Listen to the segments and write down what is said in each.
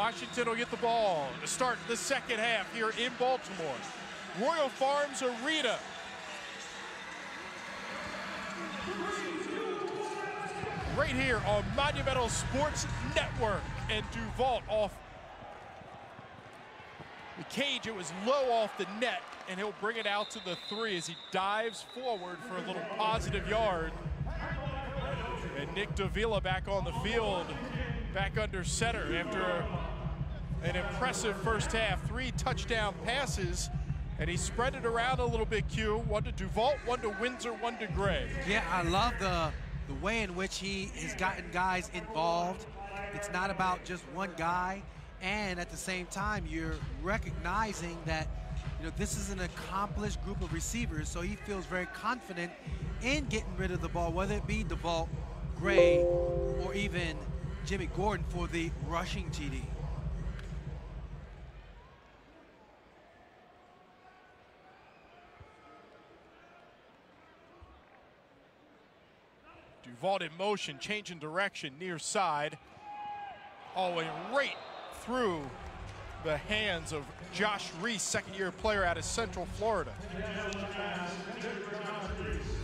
Washington will get the ball to start the second half here in Baltimore. Royal Farms Arena. Right here on Monumental Sports Network. And Duvault off the cage. It was low off the net, and he'll bring it out to the 3 as he dives forward for a little positive yard. And Nick Davila back on the field, back under center after an impressive first half. 3 touchdown passes, and he spread it around a little bit, Q. 1 to Duvault, 1 to Windsor, 1 to Gray. Yeah, I love the way in which he has gotten guys involved. It's not about just one guy, and at the same time, you're recognizing that, you know, this is an accomplished group of receivers, so he feels very confident in getting rid of the ball, whether it be Duvault, Gray, or even Jimmy Gordon for the rushing TD. Duvault in motion, changing direction, near side. Oh, and right through the hands of Josh Reese, second-year player out of Central Florida.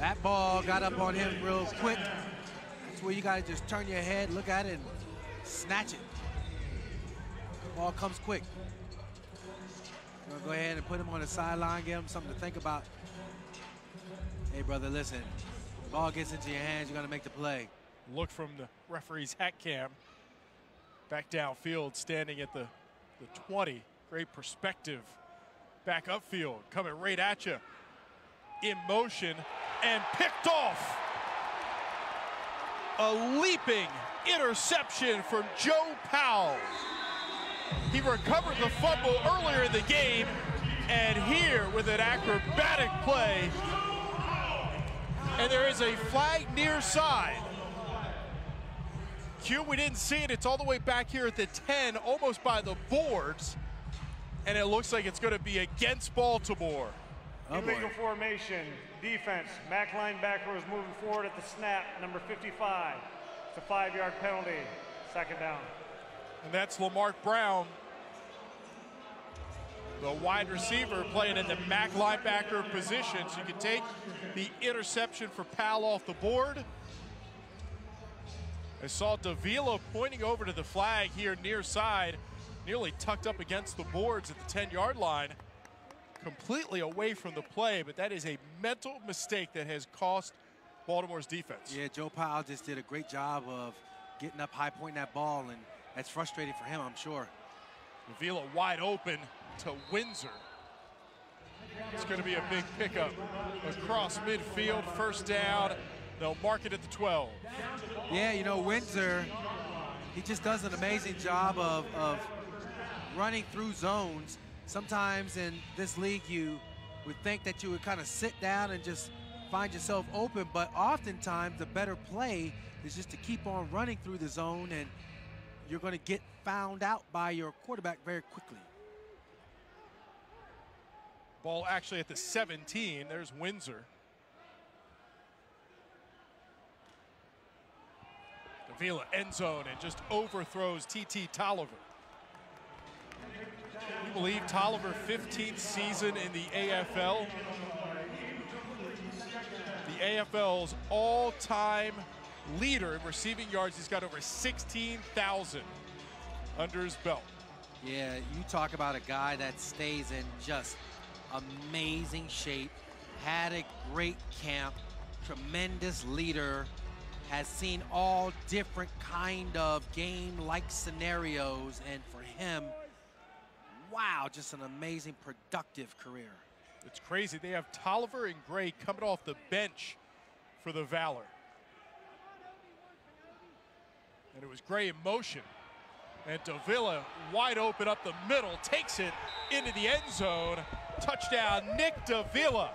That ball got up on him real quick. That's where you got to just turn your head, look at it, and snatch it. Ball comes quick. Go ahead and put him on the sideline, give him something to think about. Hey, brother, listen. Ball gets into your hands, you're going to make the play. Look from the referee's hat cam. Back downfield, standing at the 20. Great perspective. Back upfield, coming right at you. In motion, and picked off. A leaping interception from Joe Powell. He recovered the fumble earlier in the game, and here with an acrobatic play. And there is a flag near side. Q, we didn't see it. It's all the way back here at the 10, almost by the boards. And it looks like it's going to be against Baltimore. Illegal formation, defense. Mac linebacker is moving forward at the snap, number 55. It's a 5-yard penalty, second down. And that's Lamarck Brown, the wide receiver, playing in the Mac linebacker position. So you can take the interception for Powell off the board. I saw Davila pointing over to the flag here near side, nearly tucked up against the boards at the 10-yard line. Completely away from the play, but that is a mental mistake that has cost Baltimore's defense. Yeah, Joe Powell just did a great job of getting up high, pointing that ball, and that's frustrating for him, I'm sure. Davila wide open to Windsor. It's going to be a big pickup across midfield, first down. They'll mark it at the 12. Yeah, you know, Windsor, he just does an amazing job of running through zones. Sometimes in this league, you would think that you would kind of sit down and just find yourself open, but oftentimes the better play is just to keep on running through the zone, and you're going to get found out by your quarterback very quickly. Ball actually at the 17. There's Windsor. Davila end zone and just overthrows T.T. Tolliver. You believe Tolliver 15th season in the AFL? The AFL's all-time leader in receiving yards. He's got over 16,000 under his belt. Yeah, you talk about a guy that stays in just amazing shape, had a great camp, tremendous leader, has seen all different kind of game-like scenarios, and for him, wow, just an amazing, productive career. It's crazy. They have Tolliver and Gray coming off the bench for the Valor. And it was Gray in motion. And Davila wide open up the middle, takes it into the end zone. Touchdown, Nick Davila.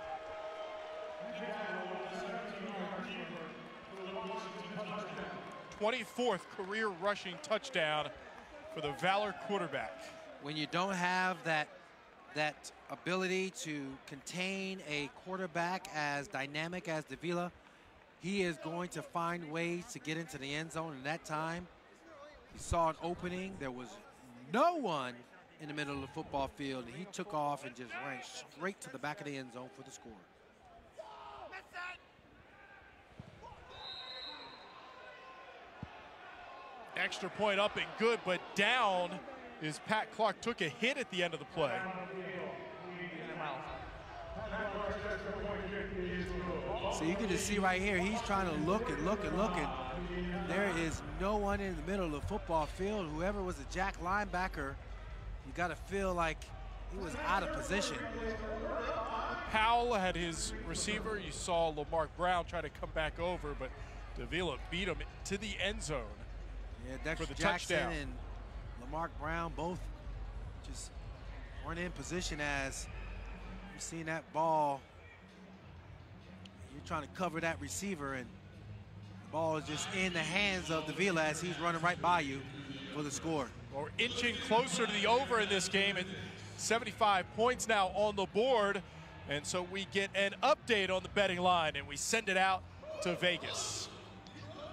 '24th career rushing touchdown for the Valor quarterback. When you don't have that ability to contain a quarterback as dynamic as Davila, he is going to find ways to get into the end zone. And that time, he saw an opening. There was no one in the middle of the football field, and he took off and just ran straight to the back of the end zone for the score. Extra point up and good, but down is Pat Clark. Took a hit at the end of the play. So you can just see right here, he's trying to look and look and look, and there is no one in the middle of the football field. Whoever was the jack linebacker, you got to feel like he was out of position. Powell had his receiver. You saw Lamar Brown try to come back over, but Davila beat him to the end zone. Yeah, Dexter for the Jackson touchdown. And Lamar Brown both just weren't in position as you've seen that ball. You're trying to cover that receiver, and the ball is just in the hands of Davila as he's running right by you for the score. Well, we're inching closer to the over in this game, and 75 points now on the board. And so we get an update on the betting line, and we send it out to Vegas.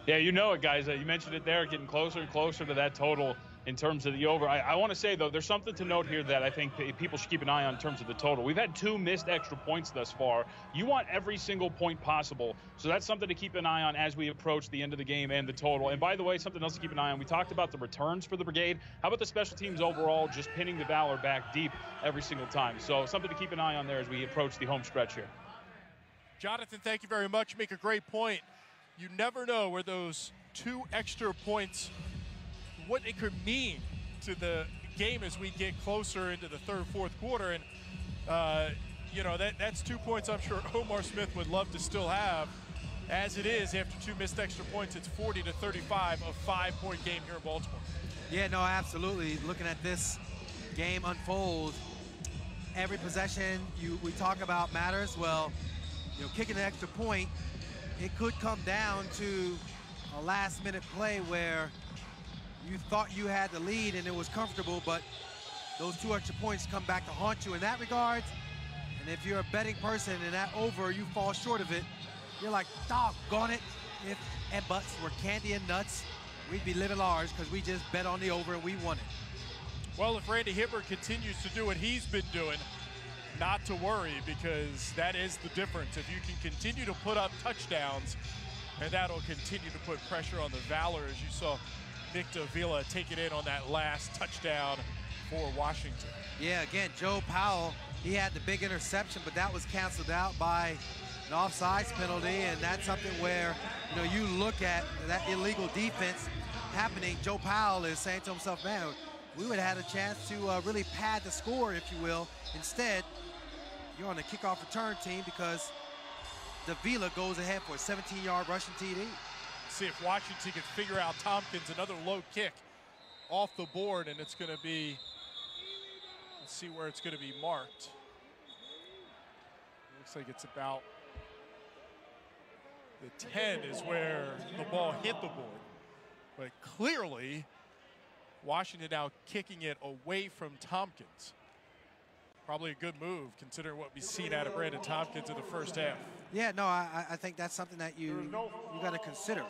Yeah, you know it, guys. You mentioned it there, getting closer and closer to that total in terms of the over. I want to say, though, there's something to note here that I think people should keep an eye on in terms of the total. We've had 2 missed extra points thus far. You want every single point possible, so that's something to keep an eye on as we approach the end of the game and the total. And by the way, something else to keep an eye on, we talked about the returns for the Brigade. How about the special teams overall, just pinning the Valor back deep every single time? So something to keep an eye on there as we approach the home stretch here. Jonathan, thank you very much. You make a great point. You never know where those 2 extra points, what it could mean to the game as we get closer into the third, fourth quarter. And, you know, that's 2 points I'm sure Omar Smith would love to still have. As it is, after 2 missed extra points, it's 40-35, a 5-point game here in Baltimore. Yeah, no, absolutely. Looking at this game unfold, every possession we talk about matters. Well, you know, kicking an extra point, it could come down to a last-minute play where you thought you had the lead and it was comfortable, but those 2 extra points come back to haunt you in that regard. And if you're a betting person and that over, you fall short of it, you're like, doggone it. If and buts were candy and nuts, we'd be living large because we just bet on the over and we won it. Well, if Randy Hibbert continues to do what he's been doing, not to worry, because that is the difference. If you can continue to put up touchdowns, and that'll continue to put pressure on the Valor, as you saw Nick Davila take it in on that last touchdown for Washington. Yeah, again, Joe Powell, he had the big interception, but that was canceled out by an offsides penalty, and that's something where, you know, you look at that illegal defense happening. Joe Powell is saying to himself, man, we would have had a chance to really pad the score, if you will. Instead, you're on the kickoff return team because Davila goes ahead for a 17-yard rushing TD. See if Washington can figure out Tompkins, another low kick off the board, and it's going to be, let's see where it's going to be marked. Looks like it's about the 10 is where the ball hit the board. But clearly, Washington now kicking it away from Tompkins. Probably a good move considering what we've seen out of Brandon Tompkins in the first half. Yeah, no, I think that's something that you got to consider.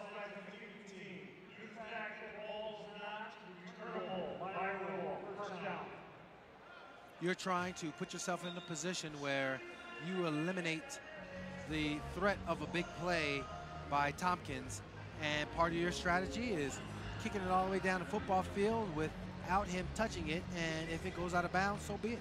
You're trying to put yourself in a position where you eliminate the threat of a big play by Tompkins, and part of your strategy is kicking it all the way down the football field without him touching it, and if it goes out of bounds, so be it.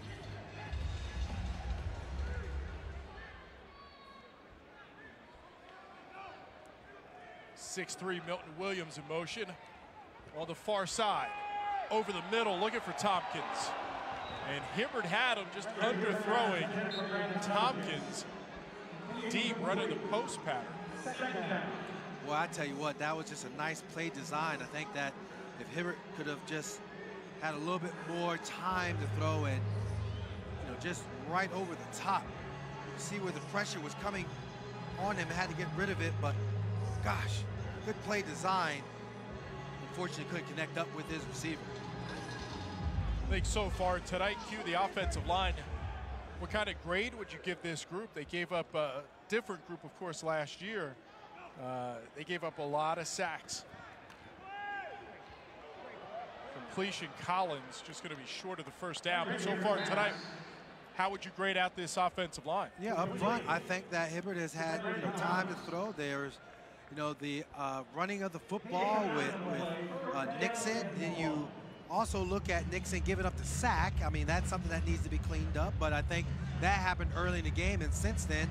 .6'3" Milton Williams in motion on the far side. Over the middle, looking for Tompkins. And Hibbert had him just underthrowing Tompkins deep, running the post pattern. Well, I tell you what, that was just a nice play design. I think that if Hibbert could have just had a little bit more time to throw in, you know, just right over the top. You see where the pressure was coming on him, had to get rid of it, but gosh, good play design. Unfortunately, couldn't connect up with his receiver. I think so far tonight, Q, the offensive line, what kind of grade would you give this group? They gave up a different group, of course, last year. They gave up a lot of sacks from completion. Collins just going to be short of the first down. But so far tonight, how would you grade out this offensive line? Yeah, up front, I think that Hibbert has had time to throw. There's the running of the football with Nixon. Then you also look at Nixon giving up the sack. I mean, that's something that needs to be cleaned up. But I think that happened early in the game, and since then,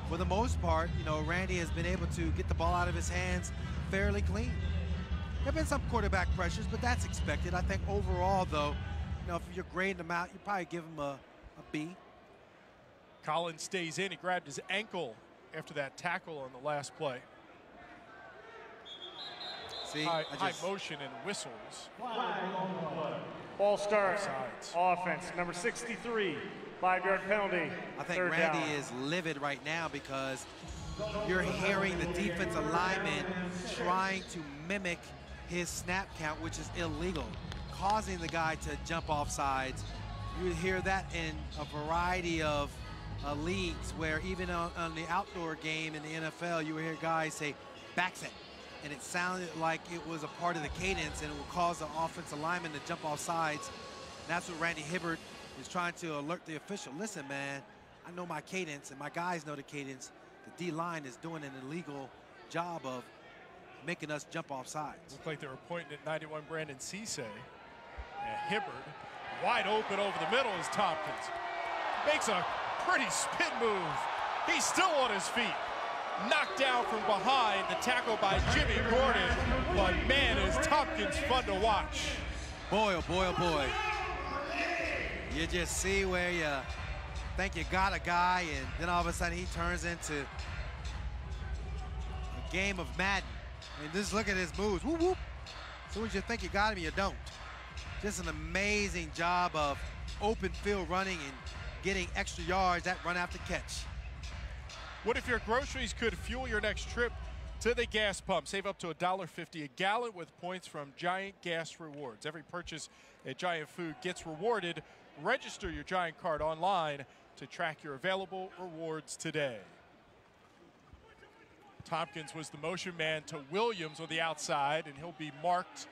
for the most part, Randy has been able to get the ball out of his hands fairly clean. There have been some quarterback pressures, but that's expected. I think overall, though, if you're grading them out, you probably give them a B. Collins stays in. He grabbed his ankle after that tackle on the last play. See, high motion and whistles. Ball start. Offense, number 63, 5-yard penalty. I think Randy is livid right now because you're hearing the defensive lineman trying to mimic his snap count, which is illegal, causing the guy to jump off sides. You hear that in a variety of leagues where even on the outdoor game in the NFL, you would hear guys say backset. And it sounded like it was a part of the cadence, and it will cause the offensive lineman to jump off sides. And that's what Randy Hibbert is trying to alert the official. Listen, man, I know my cadence, and my guys know the cadence. The D-line is doing an illegal job of making us jump off sides. Looked like they were pointing at 91 Brandon Cisse. And Hibbert wide open over the middle is Tompkins. Makes a pretty spin move. He's still on his feet. Knocked down from behind, the tackle by Jimmy Gordon. But man, is Tompkins fun to watch. Boy, oh boy, oh boy. You just see where you think you got a guy, and then all of a sudden he turns into a game of Madden. I mean, just look at his moves. Whoop, whoop. As soon as you think you got him, you don't. Just an amazing job of open field running and getting extra yards, that run after catch. What if your groceries could fuel your next trip to the gas pump? Save up to $1.50 a gallon with points from Giant Gas Rewards. Every purchase at Giant Food gets rewarded. Register your Giant card online to track your available rewards today. Tompkins was the motion man to Williams on the outside, and he'll be marked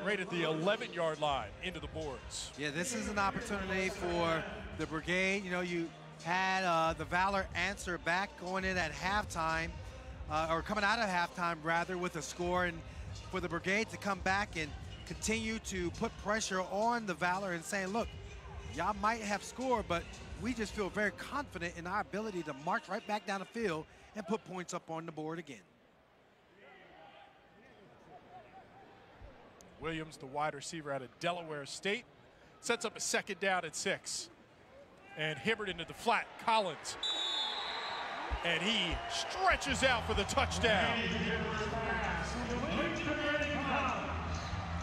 right at the 11-yard line into the boards. Yeah, this is an opportunity for the Brigade. You had the Valor answer back going in at halftime, or coming out of halftime rather, with a score, and for the Brigade to come back and continue to put pressure on the Valor and saying, look, y'all might have scored, but we just feel very confident in our ability to march right back down the field and put points up on the board again. Williams, the wide receiver out of Delaware State, sets up a second down at 6. And Hibbert into the flat, Collins. And he stretches out for the touchdown.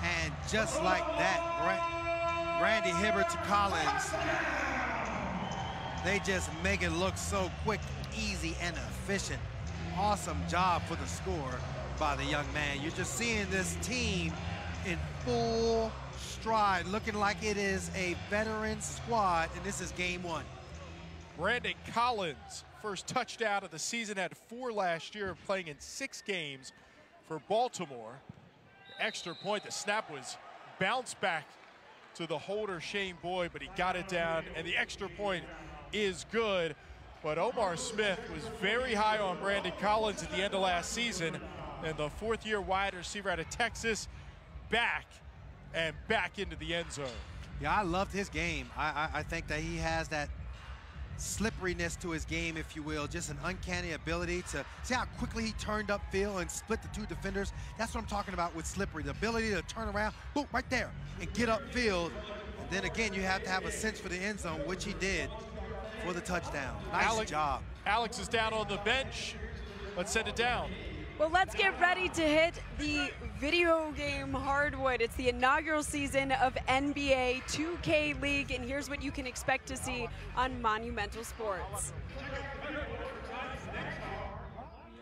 And just like that, Randy Hibbert to Collins, they just make it look so quick, easy, and efficient. Awesome job for the score by the young man. You're just seeing this team in full stride, looking like it is a veteran squad, and this is game 1. Brandon Collins, first touchdown of the season, had 4 last year, playing in 6 games for Baltimore. Extra point, the snap was bounced back to the holder, Shane Boyd, but he got it down, and the extra point is good. But Omar Smith was very high on Brandon Collins at the end of last season, and the 4th-year wide receiver out of Texas back into the end zone. Yeah, I loved his game. I think that he has that slipperiness to his game, if you will, just an uncanny ability to see how quickly he turned upfield and split the 2 defenders. That's what I'm talking about with slippery, the ability to turn around, boom, right there, and get upfield. And then again, you have to have a sense for the end zone, which he did for the touchdown. Nice job. Alex is down on the bench. Let's send it down. Well, let's get ready to hit the video game hardwood. It's the inaugural season of NBA 2K League, and here's what you can expect to see on Monumental Sports. We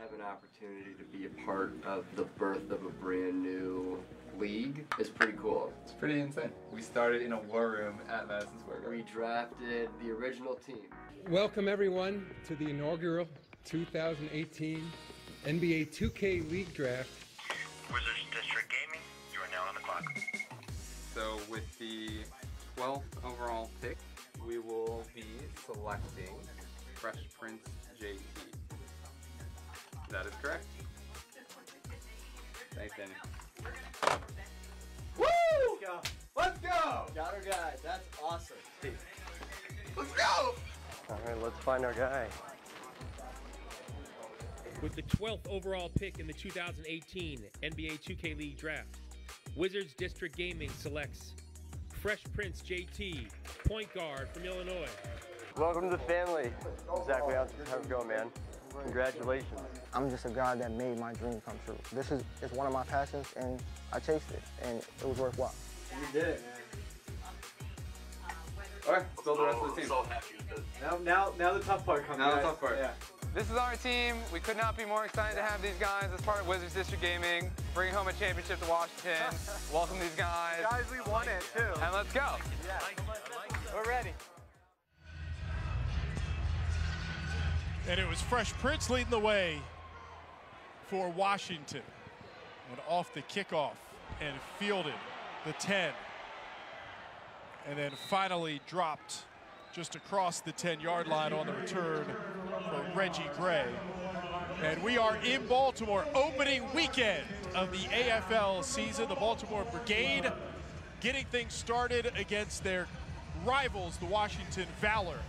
have an opportunity to be a part of the birth of a brand new league. It's pretty cool. It's pretty insane. We started in a war room at Madison Square Garden. We drafted the original team. Welcome everyone to the inaugural 2018 NBA 2K League Draft. Wizards District Gaming, With the 12th overall pick, we will be selecting Fresh Prince JT. That is correct. Thanks, Danny. Woo! Let's go. Let's go! Got our guy. That's awesome. Let's go! All right, let's find our guy. With the 12th overall pick in the 2018 NBA 2K League draft, Wizards District Gaming selects Fresh Prince JT, point guard from Illinois. Welcome to the family. Exactly how's it going, man? Congratulations. I'm just a guy that made my dream come true. This is one of my passions, and I chased it, and it was worthwhile. You did it. All right, let's build the rest of the team. Now the tough part comes. Now the tough part. Yeah. This is our team. We could not be more excited to have these guys as part of Wizards District Gaming, bringing home a championship to Washington. Welcome these guys. Guys, we won it too. And let's go. Yeah. We're ready. And it was Fresh Prince leading the way for Washington. And off the kickoff and fielded the 10. And then finally dropped just across the 10-yard line on the return for Reggie Gray. And we are in Baltimore, opening weekend of the AFL season. The Baltimore Brigade getting things started against their rivals, the Washington Valor.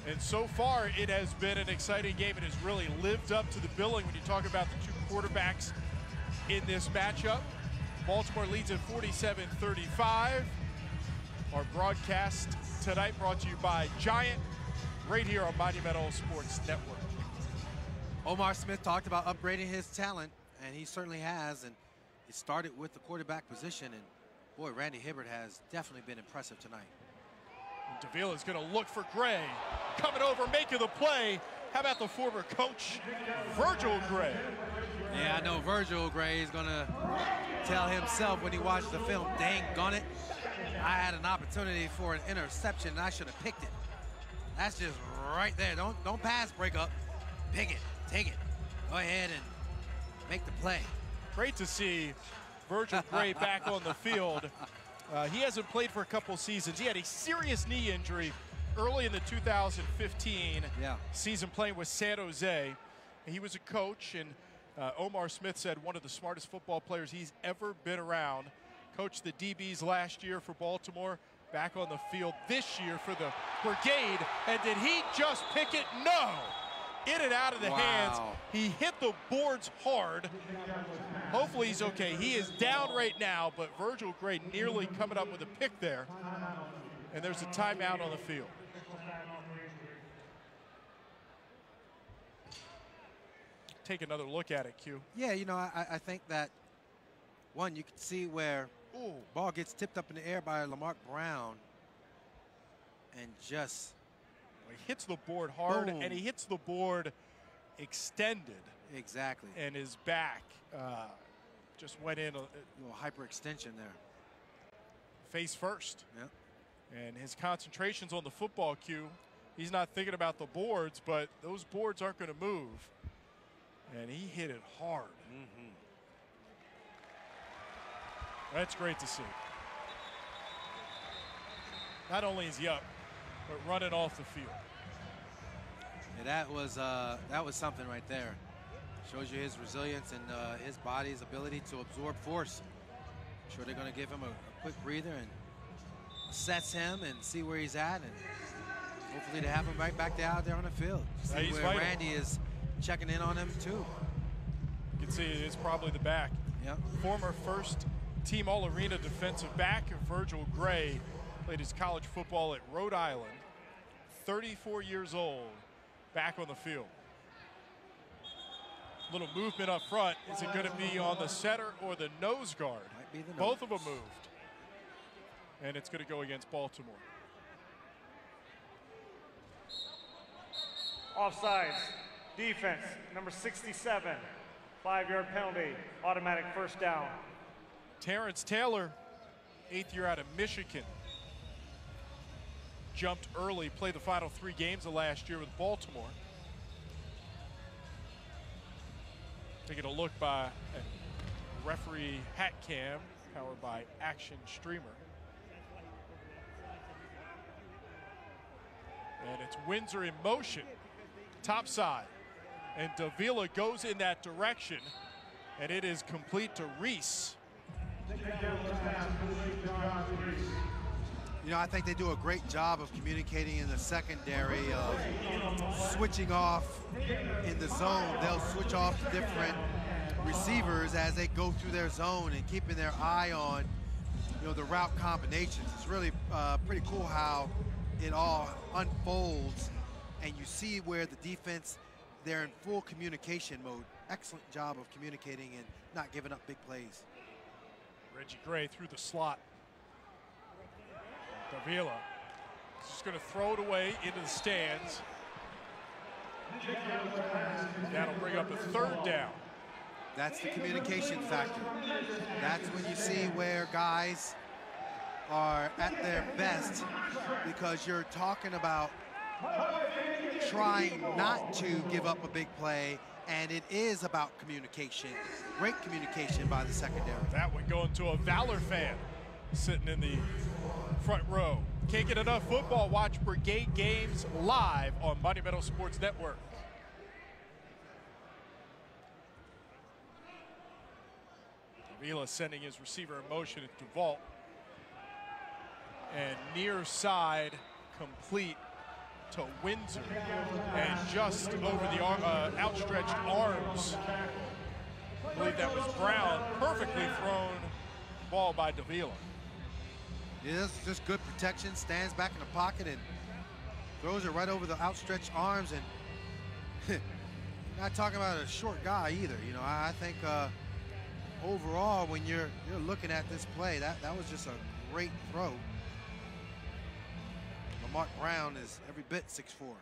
And so far, it has been an exciting game. It has really lived up to the billing when you talk about the two quarterbacks in this matchup. Baltimore leads at 47-35. Our broadcast tonight brought to you by Giant, right here on Monumental Sports Network. Omar Smith talked about upgrading his talent, and he certainly has. And it started with the quarterback position. And boy, Randy Hibbert has definitely been impressive tonight. And Davila is going to look for Gray. Coming over, making the play. How about the former coach, Virgil Gray? Yeah, I know Virgil Gray is going to tell himself when he watched the film, dang on it, I had an opportunity for an interception and I should have picked it. That's just right there. Don't pass break up. Pick it. Take it. Go ahead and make the play. Great to see Virgil Gray back on the field. He hasn't played for a couple seasons. He had a serious knee injury early in the 2015 season playing with San Jose. He was a coach, and Omar Smith said one of the smartest football players he's ever been around. Coached the DBs last year for Baltimore, back on the field this year for the Brigade. And did he just pick it? No! In and out of the hands. He hit the boards hard. Hopefully he's okay. He is down right now, but Virgil Gray nearly coming up with a pick there. And there's a timeout on the field. Take another look at it, Q. Yeah, you know, I think that, one, you can see where ball gets tipped up in the air by Lamar Brown and just... He hits the board hard, boom. And he hits the board extended. Exactly. And his back just went in. A little hyperextension there. Face first. Yep. And his concentration's on the football cue. He's not thinking about the boards, but those boards aren't going to move. And he hit it hard. Mm-hmm. That's great to see. Not only is he up, but running off the field. Yeah, that was something right there. Shows you his resilience and his body's ability to absorb force. I'm sure they're going to give him a quick breather and assess him and see where he's at, and hopefully to have him right back out there on the field. See where vital. Randy is checking in on him too. You can see it's probably the back. Yep. Former first team All-Arena defensive back Virgil Gray played his college football at Rhode Island. 34 years old, back on the field. Little movement up front. Is it going to be on the center or the nose guard? Might be the Both of them moved. And it's going to go against Baltimore. Offsides. Defense, number 67. 5-yard penalty. Automatic first down. Terrence Taylor, 8th year out of Michigan. Jumped early, played the final 3 games of last year with Baltimore. Taking a look by referee hat cam powered by Action Streamer. And it's Windsor in motion, top side. And Davila goes in that direction, and it is complete to Reese. You know, I think they do a great job of communicating in the secondary, of switching off in the zone. They'll switch off to different receivers as they go through their zone and keeping their eye on, you know, the route combinations. It's really pretty cool how it all unfolds, and you see where the defense, they're in full communication mode. Excellent job of communicating and not giving up big plays. Reggie Gray through the slot. Davila is just going to throw it away into the stands. That'll bring up a 3rd down. That's the communication factor. That's when you see where guys are at their best, because you're talking about trying not to give up a big play, and it is about communication. Great communication by the secondary. That one going to a Valor fan sitting in the front row. Can't get enough football? Watch Brigade games live on Monumental Sports Network. Davila sending his receiver in motion at Duval. And near side complete to Windsor. And just over the outstretched arms, I believe that was Brown, perfectly thrown ball by Davila. Yeah, that's just good protection, stands back in the pocket and throws it right over the outstretched arms. And not talking about a short guy either. You know, I think overall, when you're looking at this play, that was just a great throw. Mark Brown is every bit 6'4".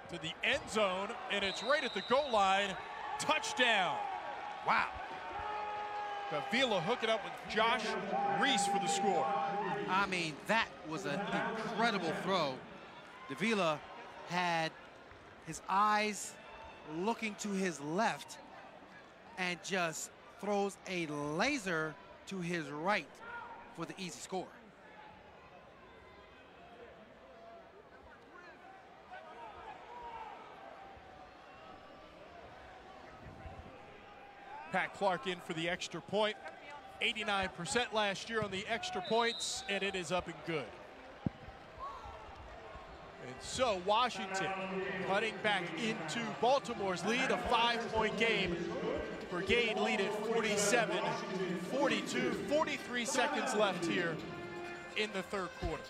To the end zone, and it's right at the goal line. Touchdown. Wow. Davila hooking up with Josh Reese for the score. I mean, that was an incredible throw. Davila had his eyes looking to his left and just throws a laser to his right for the easy score. Pat Clark in for the extra point. 89% last year on the extra points, and it is up and good. And so Washington cutting back into Baltimore's lead, a 5-point game. Brigade lead at 47-42, 43 seconds left here in the 3rd quarter.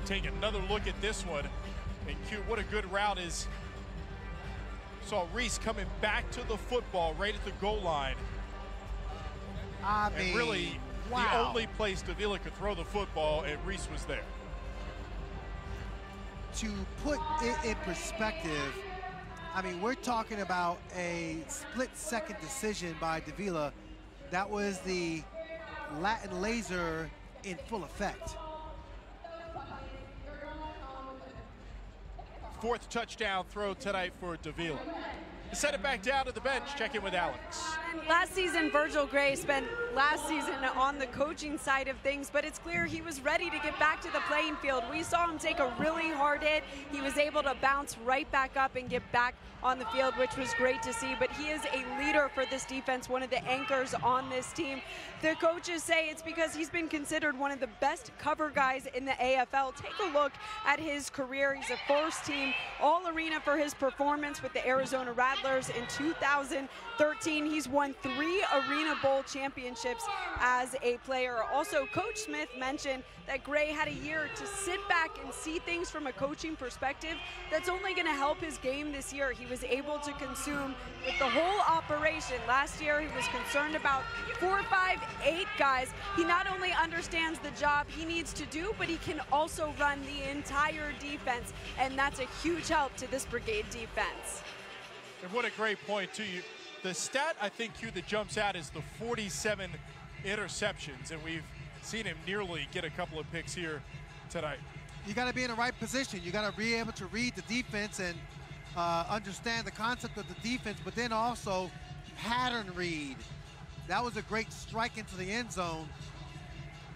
Take another look at this one. And Q, what a good route is. Saw Reese coming back to the football right at the goal line. I mean, and really, wow. The only place Davila could throw the football, and Reese was there. To put it in perspective, I mean, we're talking about a split-second decision by Davila. That was the Latin laser in full effect. 4th touchdown throw tonight for Davila. Set it back down to the bench. Check in with Alex. And last season, Virgil Gray spent last season on the coaching side of things, but it's clear he was ready to get back to the playing field. We saw him take a really hard hit. He was able to bounce right back up and get back on the field, which was great to see. But he is a leader for this defense, one of the anchors on this team. The coaches say it's because he's been considered one of the best cover guys in the AFL. Take a look at his career. He's a first-team All-Arena for his performance with the Arizona Rattlers in 2013. He's won 3 Arena Bowl championships as a player. Also, Coach Smith mentioned that Gray had a year to sit back and see things from a coaching perspective. That's only going to help his game this year. He was able to consume with the whole operation. Last year, he was concerned about 4, 5, 8 guys. He not only understands the job he needs to do, but he can also run the entire defense, and that's a huge help to this Brigade defense. And what a great point, too. The stat I think, Q, that jumps out is the 47 interceptions, and we've seen him nearly get a couple of picks here tonight. You got to be in the right position. You got to be able to read the defense and understand the concept of the defense, but then also pattern read. That was a great strike into the end zone.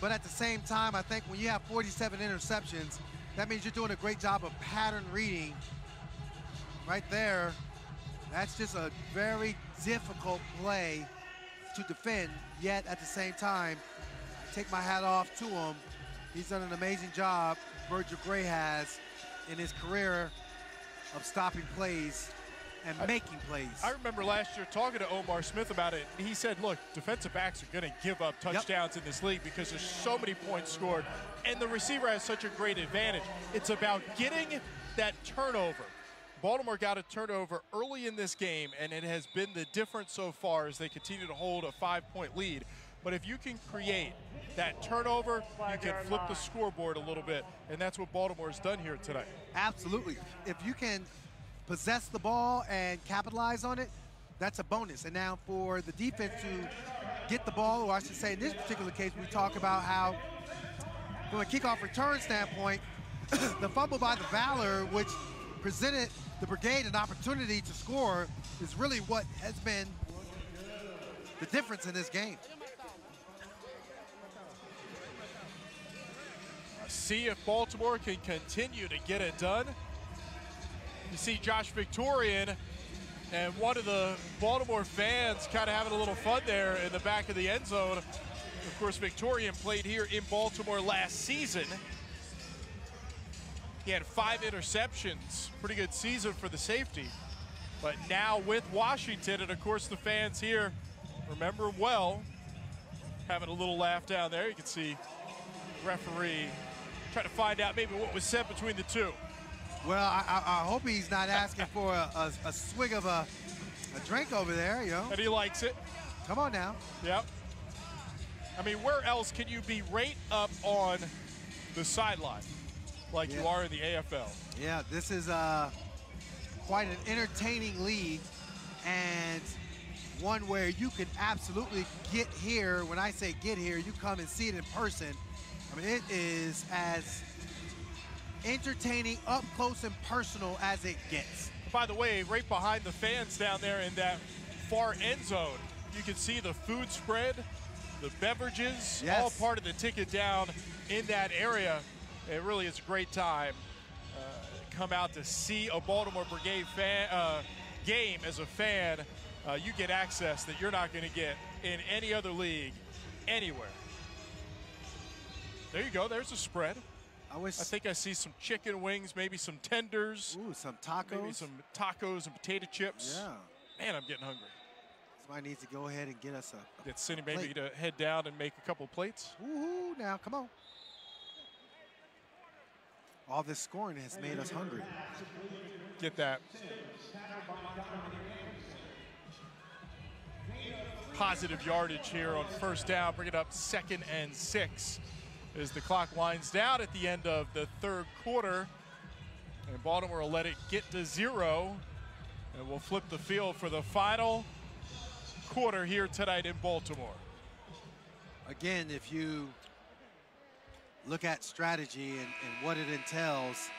But at the same time, I think when you have 47 interceptions, that means you're doing a great job of pattern reading. Right there, that's just a very difficult play to defend, yet at the same time, I take my hat off to him. He's done an amazing job, Virgil Gray has, in his career of stopping plays and making plays. I remember last year talking to Omar Smith about it, and he said, look, defensive backs are going to give up touchdowns in this league because there's so many points scored, and the receiver has such a great advantage. It's about getting that turnover. Baltimore got a turnover early in this game, and it has been the difference so far as they continue to hold a 5-point lead. But if you can create that turnover, you can flip the scoreboard a little bit, and that's what Baltimore's done here tonight. Absolutely. If you can possess the ball and capitalize on it, that's a bonus. And now for the defense to get the ball, or I should say in this particular case, we talk about how from a kickoff return standpoint, the fumble by the Valor, which presented the Brigade an opportunity to score, is really what has been the difference in this game. See if Baltimore can continue to get it done. You see Josh Victorian and one of the Baltimore fans kind of having a little fun there in the back of the end zone. Of course, Victorian played here in Baltimore last season. He had 5 interceptions, pretty good season for the safety. But now with Washington, and of course the fans here remember him well, having a little laugh down there. You can see referee trying to find out maybe what was said between the two. Well, I hope he's not asking for a swig of a drink over there, you know. And he likes it. Come on now. Yep. I mean, where else can you be right up on the sideline like you are in the AFL? Yeah, this is quite an entertaining league, and one where you can absolutely get here. When I say get here, you come and see it in person. I mean, it is as entertaining, up close and personal as it gets. By the way, right behind the fans down there in that far end zone, you can see the food spread, the beverages, all part of the ticket down in that area. It really is a great time. Come out to see a Baltimore Brigade game as a fan. You get access that you're not going to get in any other league anywhere. There you go. There's a spread. I think I see some chicken wings, maybe some tenders. Ooh, some tacos. Maybe some tacos and potato chips. Yeah. Man, I'm getting hungry. Somebody needs to go ahead and get us a Get Cindy maybe to head down and make a couple plates. Ooh, now, come on. All this scoring has made us hungry. Get that. Positive yardage here on first down. Bring it up 2nd and 6 as the clock winds down at the end of the 3rd quarter. And Baltimore will let it get to 0. And we'll flip the field for the final quarter here tonight in Baltimore. Again, if you look at strategy and what it entails,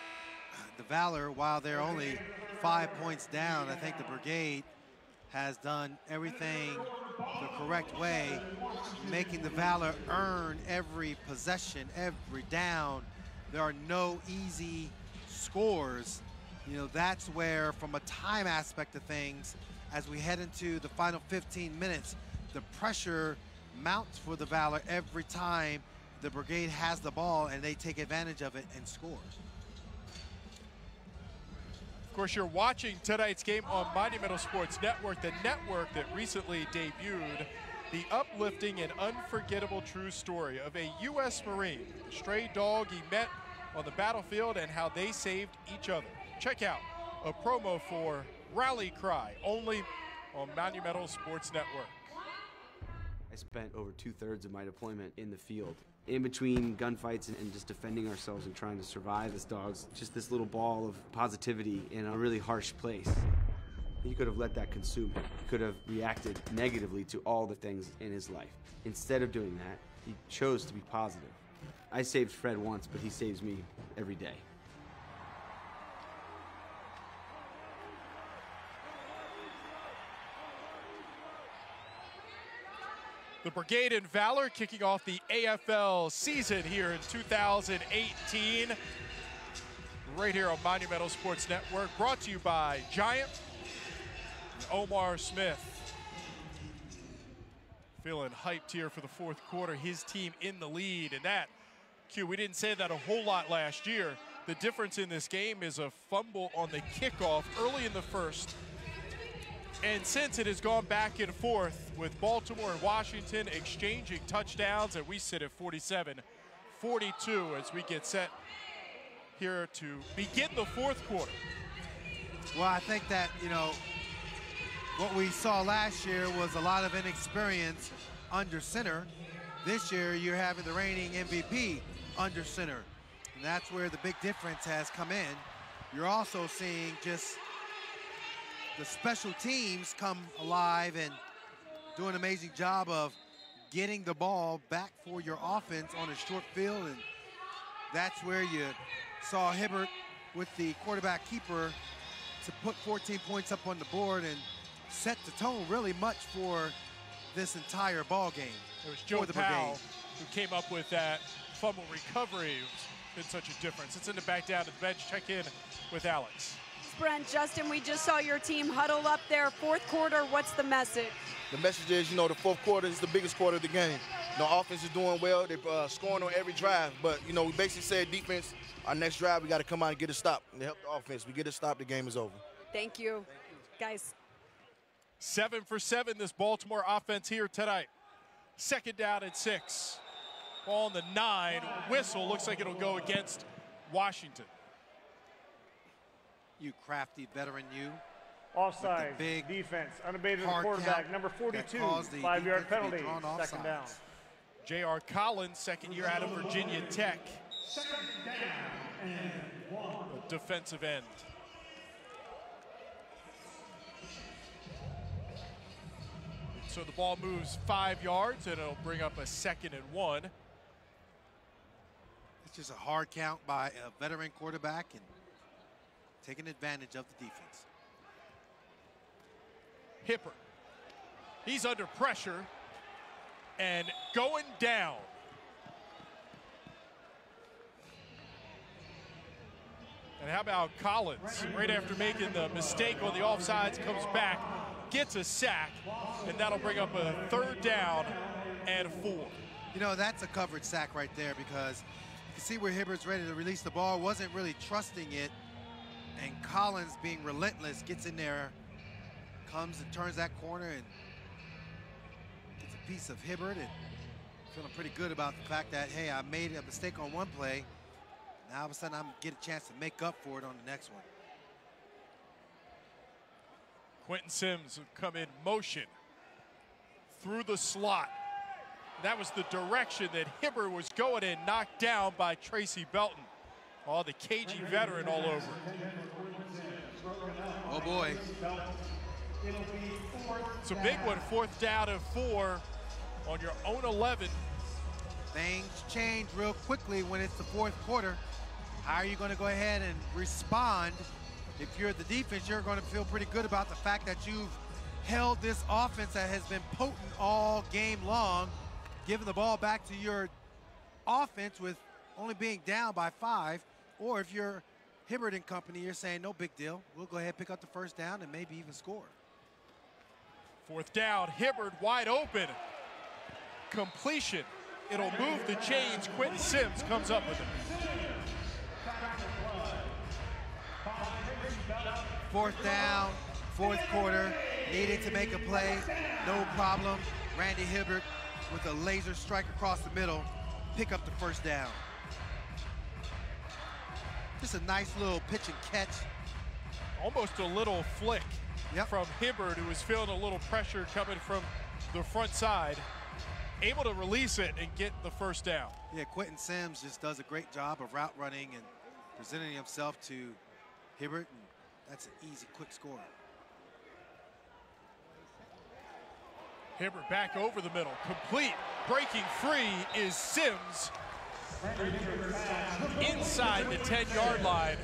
the Valor, while they're only 5 points down, I think the Brigade has done everything the correct way, making the Valor earn every possession, every down. There are no easy scores. You know, that's where, from a time aspect of things, as we head into the final 15 minutes, the pressure mounts for the Valor every time the Brigade has the ball and they take advantage of it and scores. Of course, you're watching tonight's game on Monumental Sports Network, the network that recently debuted the uplifting and unforgettable true story of a U.S. Marine, the stray dog he met on the battlefield, and how they saved each other. Check out a promo for Rally Cry, only on Monumental Sports Network. I spent over 2/3 of my deployment in the field, in between gunfights and just defending ourselves and trying to survive as dogs. Just this little ball of positivity in a really harsh place. He could have let that consume him. He could have reacted negatively to all the things in his life. Instead of doing that, he chose to be positive. I saved Fred once, but he saves me every day. The Brigade and Valor kicking off the AFL season here in 2018. Right here on Monumental Sports Network, brought to you by Giant and Omar Smith. Feeling hyped here for the fourth quarter, his team in the lead. And that, Q, we didn't say that a whole lot last year. The difference in this game is a fumble on the kickoff early in the first. And since it has gone back and forth with Baltimore and Washington exchanging touchdowns, and we sit at 47-42 as we get set here to begin the fourth quarter. Well, I think that, you know, what we saw last year was a lot of inexperience under center. This year, you're having the reigning MVP under center. And that's where the big difference has come in. You're also seeing just the special teams come alive and do an amazing job of getting the ball back for your offense on a short field. And that's where you saw Hibbert with the quarterback keeper to put 14 points up on the board and set the tone really much for this entire ball game. It was Joe Powell who came up with that fumble recovery. It's been such a difference. It's in the back down to the bench. Check in with Alex. Brent, Justin, we just saw your team huddle up there. Fourth quarter, what's the message? The message is, you know, the fourth quarter is the biggest quarter of the game. The offense is doing well. They're scoring on every drive. But, you know, we basically said defense, our next drive, we got to come out and get a stop. And help the offense. We get a stop, the game is over. Thank you. Guys. 7 for 7, this Baltimore offense here tonight. Second down and 6. Ball on the 9. Whistle. Looks like it'll go against Washington. You crafty veteran, you. Offside, big defense, unabated quarterback, number 42, 5-yard penalty, second down. J.R. Collins, second year out of Virginia Tech. Defensive end. So the ball moves 5 yards, and it'll bring up a 2nd and 1. It's just a hard count by a veteran quarterback and taking advantage of the defense. Hibbert. He's under pressure and going down. And how about Collins? Right after making the mistake on the offsides, comes back, gets a sack, and that'll bring up a 3rd down and 4. You know, that's a coverage sack right there because you can see where Hibbert's ready to release the ball, wasn't really trusting it, and Collins, being relentless, gets in there, comes and turns that corner and gets a piece of Hibbert, and feeling pretty good about the fact that, hey, I made a mistake on one play. Now all of a sudden I'm get a chance to make up for it on the next one. Quentin Sims will come in motion through the slot. That was the direction that Hibbert was going in, knocked down by Tracy Belton. Oh, the cagey veteran all over. Oh boy. It's a big one, 4th down and 4 on your own 11. Things change real quickly when it's the fourth quarter. How are you going to go ahead and respond? If you're the defense, you're going to feel pretty good about the fact that you've held this offense that has been potent all game long, giving the ball back to your offense with only being down by 5. Or if you're Hibbert and company, you're saying, no big deal. We'll go ahead and pick up the 1st down and maybe even score. 4th down, Hibbert wide open. Completion. It'll move the chains. Quentin Sims comes up with it. 4th down, 4th quarter, needed to make a play, no problem. Randy Hibbert with a laser strike across the middle, pick up the 1st down. Just a nice little pitch and catch. Almost a little flick from Hibbert, who was feeling a little pressure coming from the front side. Able to release it and get the 1st down. Yeah, Quentin Sims just does a great job of route running and presenting himself to Hibbert, and that's an easy, quick score. Hibbert back over the middle, complete. Breaking free is Sims. Inside the 10-yard line,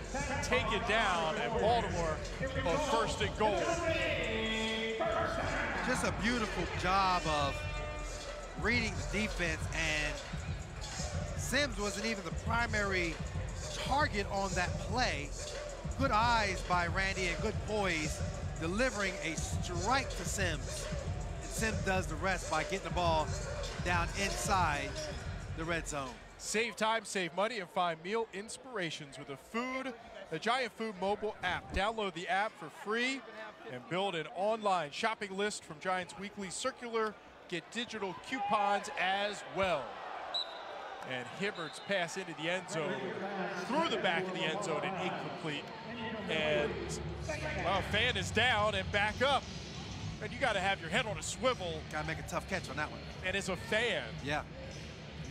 taken down, and Baltimore on 1st and goal. Just a beautiful job of reading the defense, and Sims wasn't even the primary target on that play. Good eyes by Randy and good poise, delivering a strike to Sims. And Sims does the rest by getting the ball down inside the red zone. Save time, save money, and find meal inspirations with the Giant Food mobile app. Download the app for free and build an online shopping list from Giants Weekly Circular. Get digital coupons as well. And Hibbert's pass into the end zone, through the back of the end zone and incomplete. And Fan is down and back up. And you got to have your head on a swivel. Got to make a tough catch on that one. And as a fan, yeah,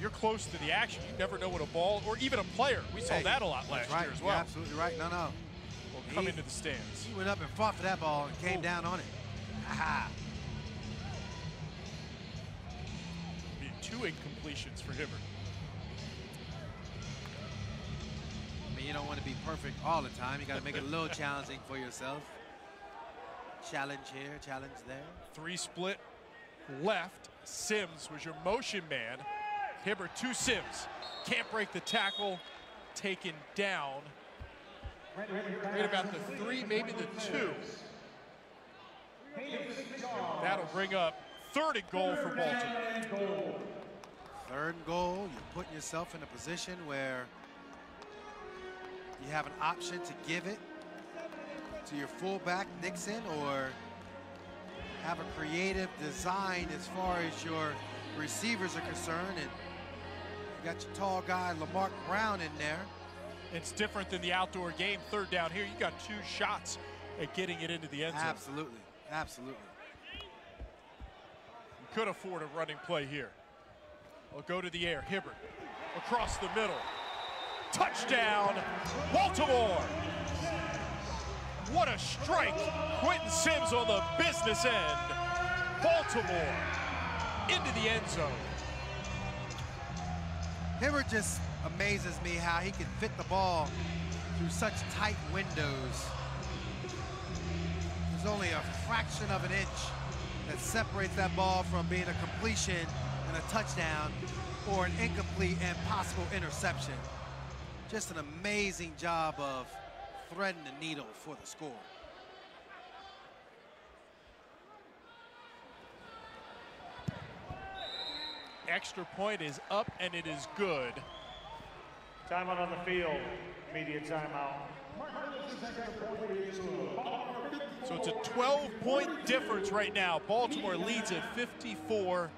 you're close to the action. You never know what a ball, or even a player. We saw that a lot last year as well. You're absolutely right. No. Will come into the stands. He went up and fought for that ball and came down on it. Aha. Be 2 incompletions for Hibbert. I mean, you don't want to be perfect all the time. You got to make it a little challenging for yourself. Challenge here, challenge there. 3 split left. Sims was your motion man. Hibbert to Sims. Can't break the tackle. Taken down. Right about the 3, maybe the 2. That'll bring up 3rd and goal for Baltimore. 3rd and goal. You're putting yourself in a position where you have an option to give it to your fullback, Nixon, or have a creative design as far as your receivers are concerned. And you got your tall guy, Lamarck Brown, in there. It's different than the outdoor game. 3rd down here, you got 2 shots at getting it into the end zone. Absolutely, absolutely. You could afford a running play here. We'll go to the air. Hibbert across the middle. Touchdown, Baltimore. What a strike. Quentin Sims on the business end. Baltimore into the end zone. Hibbert just amazes me how he can fit the ball through such tight windows. There's only a fraction of an inch that separates that ball from being a completion and a touchdown or an incomplete and possible interception. Just an amazing job of threading the needle for the score. Extra point is up and it is good. Timeout on the field. Media timeout. So it's a 12-point difference right now. Baltimore leads at 54-42,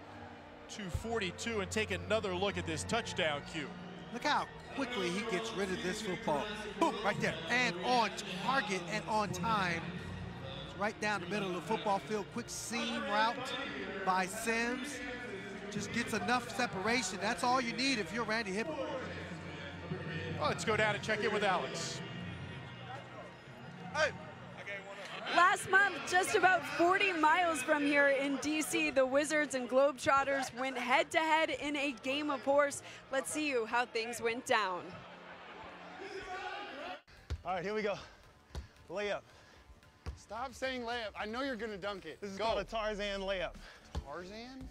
and take another look at this touchdown cue. Look how quickly he gets rid of this football. Boom, right there. And on target and on time. Right down the middle of the football field. Quick seam route by Sims. Just gets enough separation. That's all you need if you're Randy Hibbert. Well, let's go down and check in with Alex. Hey. Last month, just about 40 miles from here in D.C., the Wizards and Globetrotters went head-to-head in a game of horse. Let's see how things went down. All right, here we go. Layup. Stop saying layup. I know you're going to dunk it. This is called a Tarzan layup. Tarzan?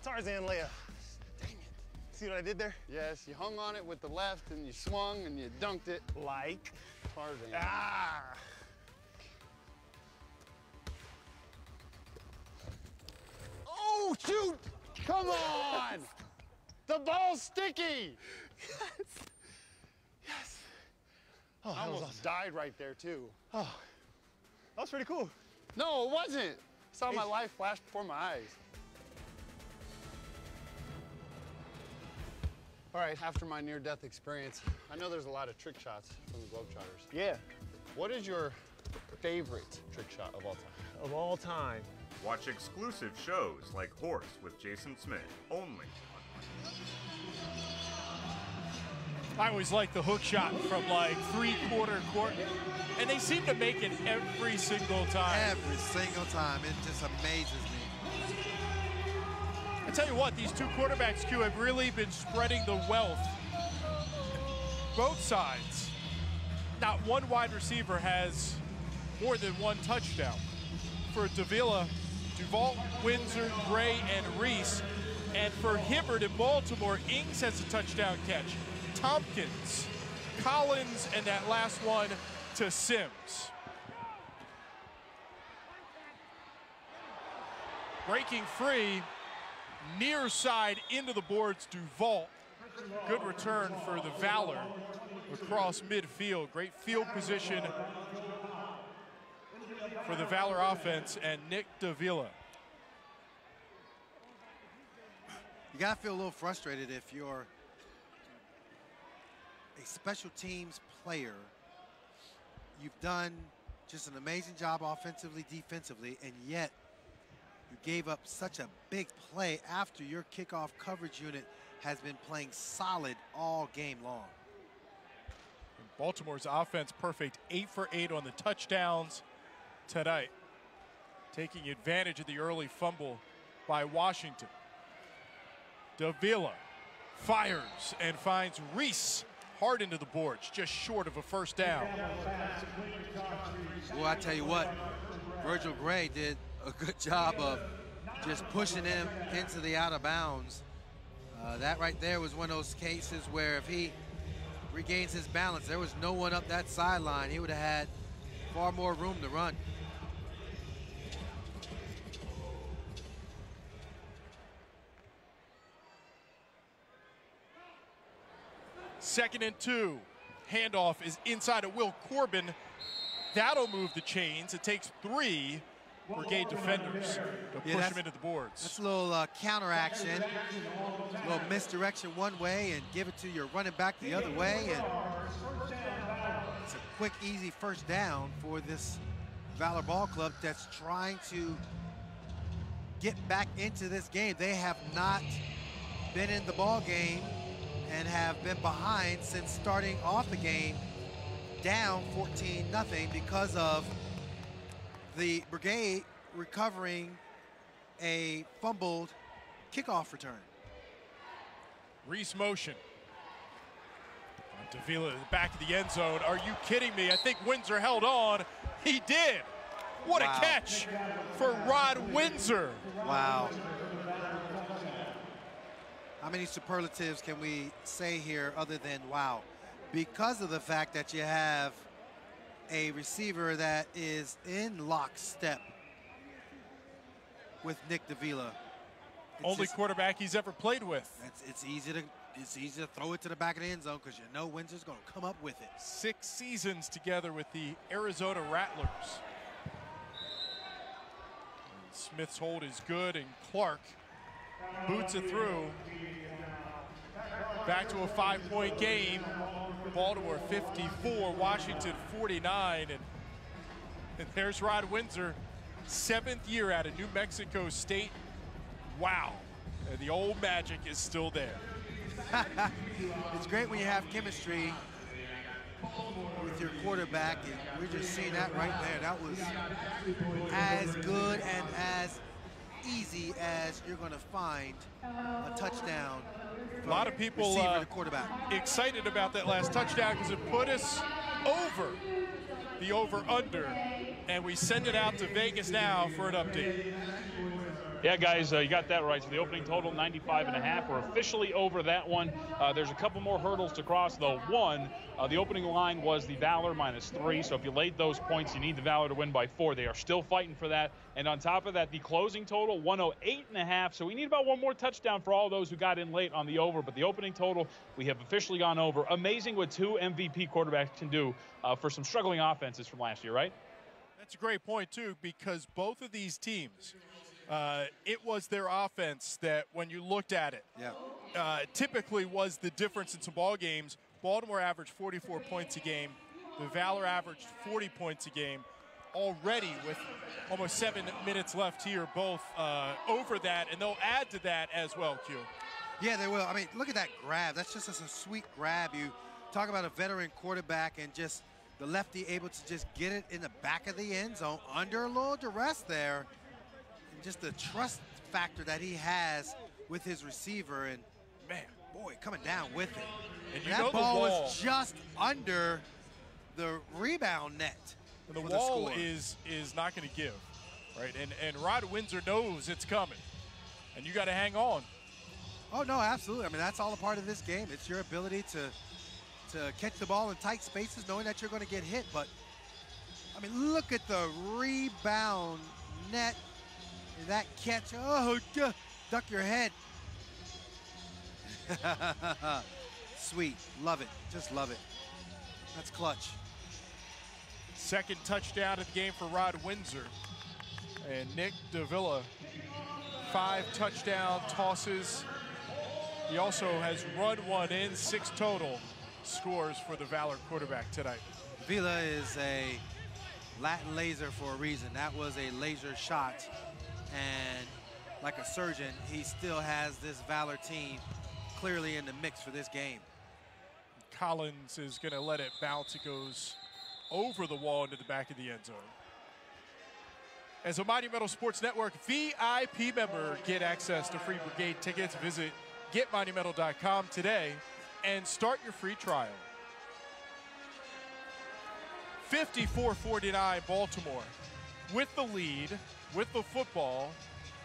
Tarzan layup. Dang it. See what I did there? Yes, you hung on it with the left and you swung and you dunked it. Like Tarzan. Ah! Oh, shoot! Come on! The ball's sticky! Yes! Yes! Oh, I almost died right there, too. Oh, that was pretty cool. No, it wasn't. I saw my life flash before my eyes. All right, after my near-death experience, I know there's a lot of trick shots from the Globetrotters. Yeah. What is your favorite trick shot of all time? Of all time. Watch exclusive shows like Horse with Jason Smith, only on I always like the hook shot from like three-quarter court, and they seem to make it every single time. Every single time. It just amazes me. I tell you what, these two quarterbacks, Q, have really been spreading the wealth. Both sides. Not one wide receiver has more than one touchdown. For Davila, Duval, Windsor, Gray, and Reese. And for Hibbert in Baltimore, Ings has a touchdown catch. Tompkins, Collins, and that last one to Sims. Breaking free, near side into the boards, Duval. Good return for the Valor across midfield. Great field position for the Valor offense and Nick Davila. You gotta feel a little frustrated if you're a special teams player. You've done just an amazing job offensively, defensively, and yet you gave up such a big play after your kickoff coverage unit has been playing solid all game long. And Baltimore's offense perfect, 8 for 8 on the touchdowns tonight, taking advantage of the early fumble by Washington. Davila fires and finds Reese hard into the boards, just short of a first down. Well, I tell you what, Virgil Gray did a good job of just pushing him into the out of bounds. That right there was one of those cases where if he regains his balance, there was no one up that sideline. He would have had far more room to run. Second and 2. Handoff is inside of Will Corbin. That'll move the chains. It takes 3 Brigade defenders to push him into the boards. That's a little counter action, a little misdirection one way and give it to your running back the other way. And it's a quick, easy first down for this Valor Ball Club that's trying to get back into this game. They have not been in the ball game and have been behind since starting off the game down 14-0 because of the Brigade recovering a fumbled kickoff return. Reese motion. Davila in the back of the end zone. Are you kidding me? I think Windsor held on. He did. What a catch for Rod Windsor. Wow. How many superlatives can we say here other than wow? Because of the fact that you have a receiver that is in lockstep with Nick Davila. Only quarterback he's ever played with. It's easy to throw it to the back of the end zone because you know Windsor's going to come up with it. 6 seasons together with the Arizona Rattlers. And Smith's hold is good, and Clark boots it through. Back to a 5-point game. Baltimore 54, Washington 49, and there's Rod Windsor, 7th year out of New Mexico State. Wow, and the old magic is still there. It's great when you have chemistry with your quarterback, and we're just seeing that right there. That was as good and as easy as you're going to find a touchdown. A lot of people excited about that last touchdown because it put us over the over-under, and we send it out to Vegas now for an update. Yeah, guys, you got that right. So the opening total, 95.5. We're officially over that one. There's a couple more hurdles to cross, though. One, the opening line was the Valor -3. So if you laid those points, you need the Valor to win by 4. They are still fighting for that. And on top of that, the closing total, 108.5. So we need about one more touchdown for all those who got in late on the over. But the opening total, we have officially gone over. Amazing what 2 MVP quarterbacks can do for some struggling offenses from last year, right? That's a great point, too, because both of these teams, it was their offense that, when you looked at it, typically was the difference in some ball games. Baltimore averaged 44 points a game. The Valor averaged 40 points a game. Already, with almost 7 minutes left here, both over that, and they'll add to that as well, Q. Yeah, they will. I mean, look at that grab. That's just a sweet grab. You talk about a veteran quarterback and just the lefty able to just get it in the back of the end zone under a little duress there. And just the trust factor that he has with his receiver. And, man, boy, coming down with it. And you that know ball the wall was just under the rebound net. The wall is not going to give, right? And Rod Windsor knows it's coming, and you got to hang on. Oh, no, absolutely. I mean, that's all a part of this game. It's your ability to catch the ball in tight spaces, knowing that you're going to get hit. But, I mean, look at the rebound net and that catch. Oh, duck your head. Sweet. Love it. Just love it. That's clutch. Second touchdown of the game for Rod Windsor. And Nick Davila, 5 touchdown tosses. He also has run one in, 6 total scores for the Valor quarterback tonight. Davila is a Latin laser for a reason. That was a laser shot. And like a surgeon, he still has this Valor team clearly in the mix for this game. Collins is going to let it bounce. It goes over the wall into the back of the end zone. As a Monumental Sports Network VIP member, get access to free Brigade tickets. Visit getmonumental.com today and start your free trial. 54-49 Baltimore with the lead, with the football,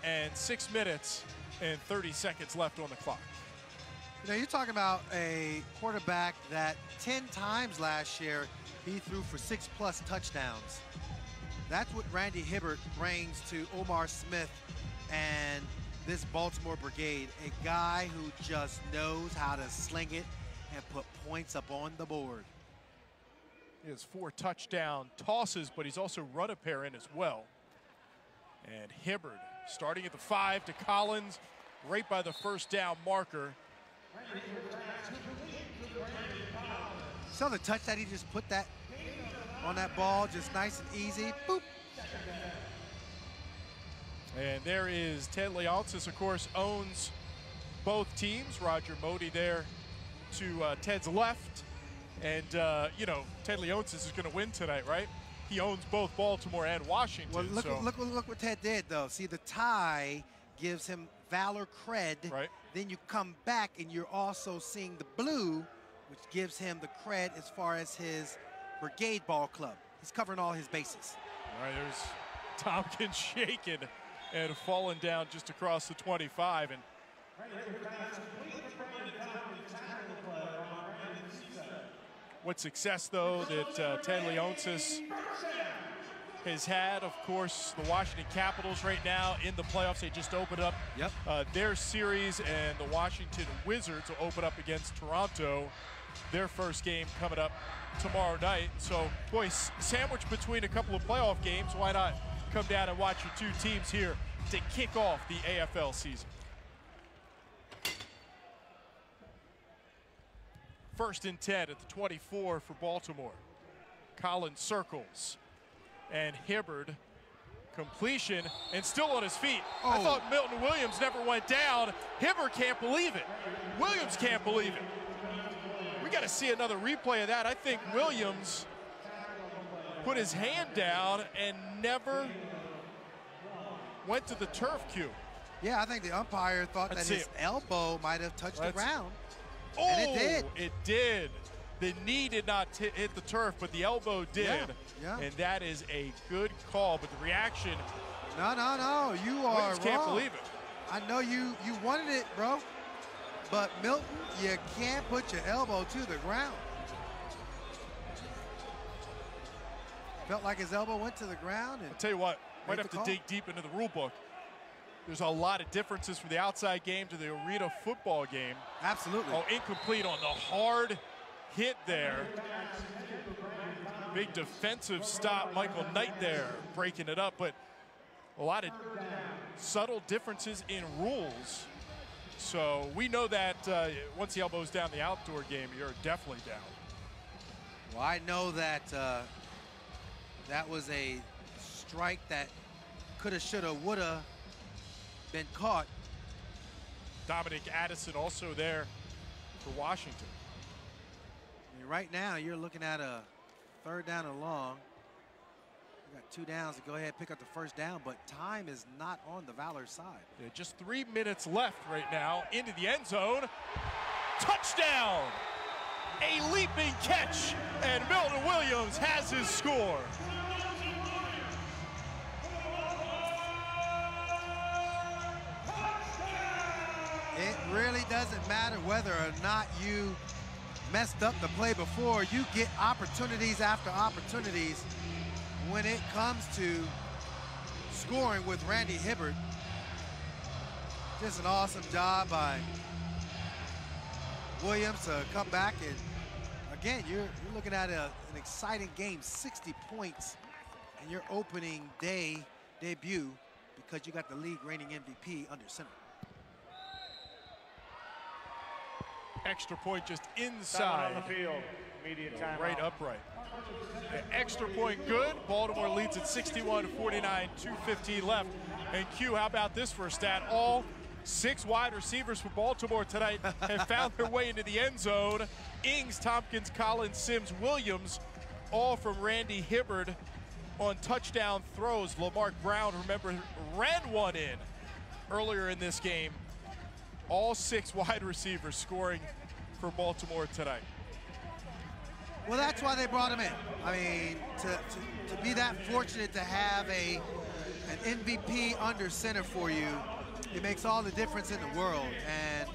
and 6 minutes and 30 seconds left on the clock. You know, you're talking about a quarterback that 10 times last year he threw for 6+ touchdowns. That's what Randy Hibbert brings to Omar Smith and this Baltimore Brigade, a guy who just knows how to sling it and put points up on the board. He has 4 touchdown tosses, but he's also run a pair in as well. And Hibbert starting at the 5 to Collins, right by the first down marker. Saw the touch that he just put that on that ball, just nice and easy. Boop. And there is Ted Leonsis, of course, owns both teams. Roger Modi there to Ted's left. And, you know, Ted Leonsis is going to win tonight, right? He owns both Baltimore and Washington. Well, look what Ted did, though. See, the tie gives him Valor cred. Right. Then you come back and you're also seeing the blue, which gives him the cred as far as his Brigade ball club. He's covering all his bases. All right, there's Tompkins shaking and falling down just across the 25. And what success, though, that Ted Leonsis has had. Of course, the Washington Capitals right now in the playoffs. They just opened up their series, and the Washington Wizards will open up against Toronto. Their first game coming up tomorrow night. So, boy, sandwiched between a couple of playoff games. Why not come down and watch your 2 teams here to kick off the AFL season? First and 10 at the 24 for Baltimore. Collins circles. And Hibbert, completion, and still on his feet. I thought Milton Williams never went down. Hibbert can't believe it. Williams can't believe it. We got to see another replay of that. I think Williams put his hand down and never went to the turf cue. Yeah, I think the umpire thought that his elbow might have touched the ground. And it did. It did. The knee did not hit the turf, but the elbow did. Yeah. And that is a good call. But the reaction. No. You are Williams can't wrong. believe it. I know you wanted it, bro. But Milton, you can't put your elbow to the ground. Felt like his elbow went to the ground. And I'll tell you what, might have to dig deep into the rule book. There's a lot of differences from the outside game to the arena football game. Absolutely. Oh, incomplete on the hard hit there. Big defensive stop. Michael Knight there breaking it up, but a lot of subtle differences in rules. So we know that once the elbow's down the outdoor game, you're definitely down. Well, I know that that was a strike that coulda, shoulda, woulda been caught. Dominic Addison also there for Washington. right now, you're looking at a 3rd down and long. You got 2 downs to go ahead and pick up the 1st down, but time is not on the Valor side. Yeah, just 3 minutes left right now into the end zone. Touchdown! A leaping catch, and Milton Williams has his score. It really doesn't matter whether or not you messed up the play before. You get opportunities after opportunities when it comes to scoring with Randy Hibbert. Just an awesome job by Williams to come back. And again, you're looking at an exciting game, 60 points in your opening day debut because you got the league reigning MVP under center. Extra point just inside. On the field. Immediate timeout. Right upright. The extra point good. Baltimore leads at 61-49, 2:15 left. And Q, how about this for a stat? All 6 wide receivers for Baltimore tonight have found their way into the end zone. Ings, Tompkins, Collins, Sims, Williams, all from Randy Hibbert on touchdown throws. Lamarck Brown, remember, ran one in earlier in this game. All 6 wide receivers scoring for Baltimore tonight. Well, that's why they brought him in. I mean, to be that fortunate to have an MVP under center for you, it makes all the difference in the world. And,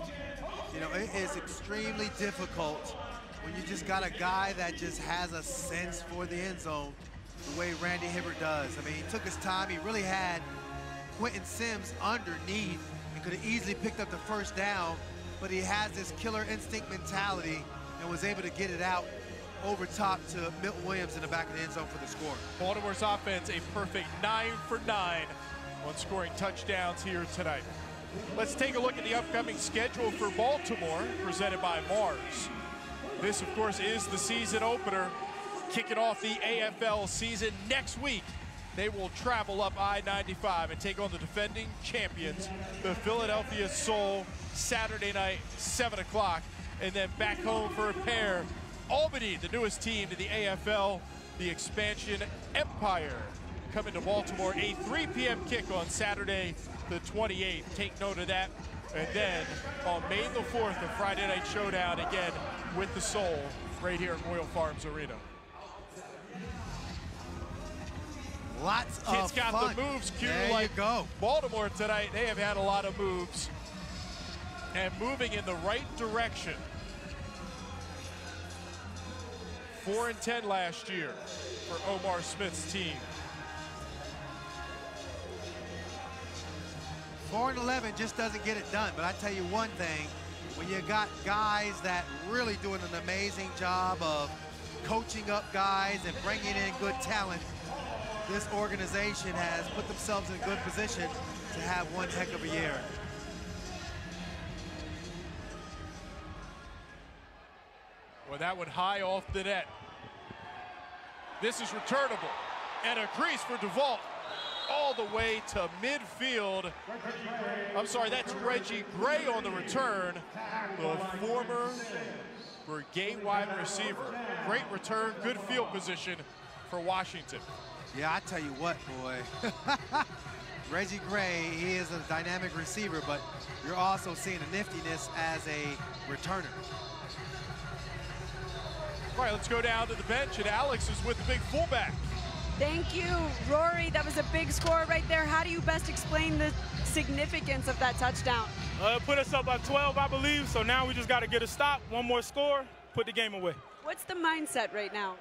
you know, it is extremely difficult when you just got a guy that just has a sense for the end zone the way Randy Hibbert does. I mean, he took his time. He really had Quentin Sims underneath. Could have easily picked up the 1st down, but he has this killer instinct mentality and was able to get it out over top to Milton Williams in the back of the end zone for the score. Baltimore's offense a perfect 9 for 9 on scoring touchdowns here tonight. Let's take a look at the upcoming schedule for Baltimore, presented by Mars. This, of course, is the season opener, kicking off the AFL season next week. They will travel up I-95 and take on the defending champions, the Philadelphia Soul, Saturday night, 7 o'clock, and then back home for a pair. Albany, the newest team to the AFL, the expansion Empire, coming to Baltimore, a 3 p.m. kick on Saturday the 28th. Take note of that. And then on May the 4th, a Friday night showdown again with the Soul right here at Royal Farms Arena. Lots of Kids got fun. the moves, Q. There like you go. Baltimore tonight, they have had a lot of moves and moving in the right direction. 4-10 last year for Omar Smith's team. 4-11 just doesn't get it done, but I tell you one thing, when you got guys that really doing an amazing job of coaching up guys and bringing in good talent, this organization has put themselves in a good position to have one heck of a year. Well, that one high off the net. This is returnable. And a crease for DeVault all the way to midfield. I'm sorry, that's Reggie Gray on the return, the former Brigade wide receiver. Great return, good field position for Washington. Yeah, I tell you what, boy. Reggie Gray, he is a dynamic receiver, but you're also seeing a niftiness as a returner. All right, let's go down to the bench, and Alex is with the big fullback. Thank you, Rory. That was a big score right there. How do you best explain the significance of that touchdown? Put us up by 12, I believe, so now we just got to get a stop, one more score, put the game away. What's the mindset right now?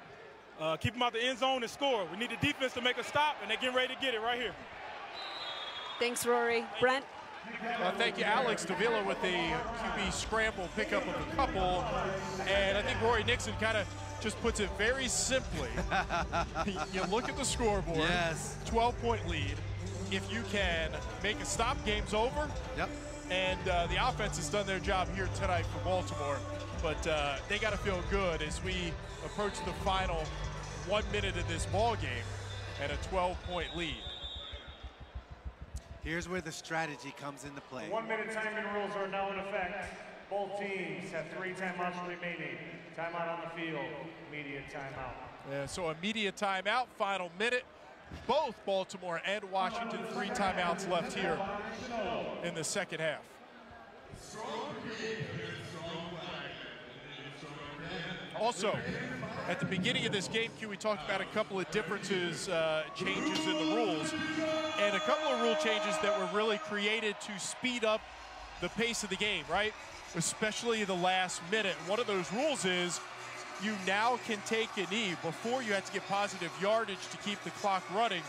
Keep them out the end zone and score. We need the defense to make a stop, and they're getting ready to get it right here. Thanks, Rory. Brent? Thank you, Alex. Davila with the QB scramble pickup of a couple. And I think Rory Nixon kind of just puts it very simply. You look at the scoreboard. Yes. 12-point lead. If you can make a stop, game's over. Yep. And the offense has done their job here tonight for Baltimore. But they got to feel good as we approach the final 1 minute of this ball game and a 12-point lead. Here's where the strategy comes into play. 1 minute timing rules are now in effect. Both teams have 3 timeouts remaining. Timeout on the field. Immediate timeout. Yeah, so immediate timeout, final minute. Both Baltimore and Washington, 3 timeouts left here in the second half. Also, at the beginning of this game, Q, we talked about a couple of differences, changes in the rules, and a couple of rule changes that were really created to speed up the pace of the game, right? Especially the last minute. One of those rules is you now can take a knee. Before, you had to get positive yardage to keep the clock running.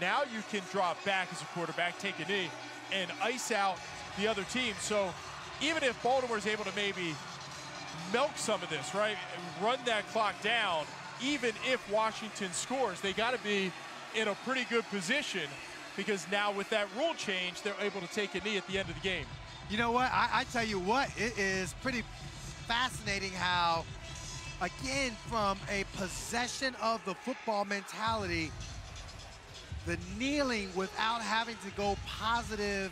Now you can drop back as a quarterback, take a knee, and ice out the other team. So even if Baltimore's able to maybe milk some of this, right, and run that clock down, even if Washington scores, they got to be in a pretty good position, because now with that rule change, they're able to take a knee at the end of the game. You know what? I tell you what, it is pretty fascinating how, again, from a possession of the football mentality, the kneeling without having to go positive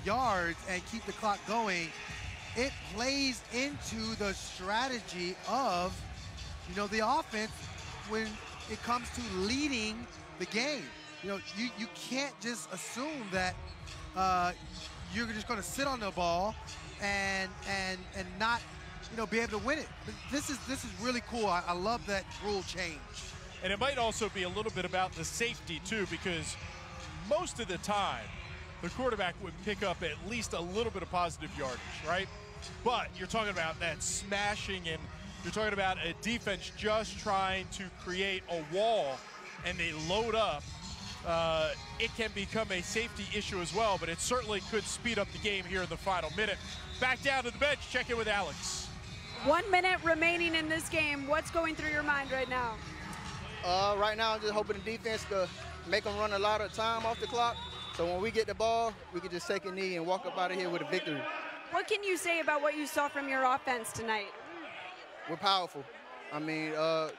yards and keep the clock going, it plays into the strategy of, you know, the offense when it comes to leading the game. You know, you can't just assume that you're just going to sit on the ball and not, you know, be able to win it. This is really cool. I love that rule change. And it might also be a little bit about the safety too, because most of the time the quarterback would pick up at least a little bit of positive yardage, right? But you're talking about that smashing, and you're talking about a defense just trying to create a wall, and they load up. It can become a safety issue as well, but it certainly could speed up the game here in the final minute. Back down to the bench, check in with Alex. 1 minute remaining in this game. What's going through your mind right now? Right now, I'm just hoping the defense to make them run a lot of time off the clock, so when we get the ball, we can just take a knee and walk up out of here with a victory. What can you say about what you saw from your offense tonight? We're powerful. I mean,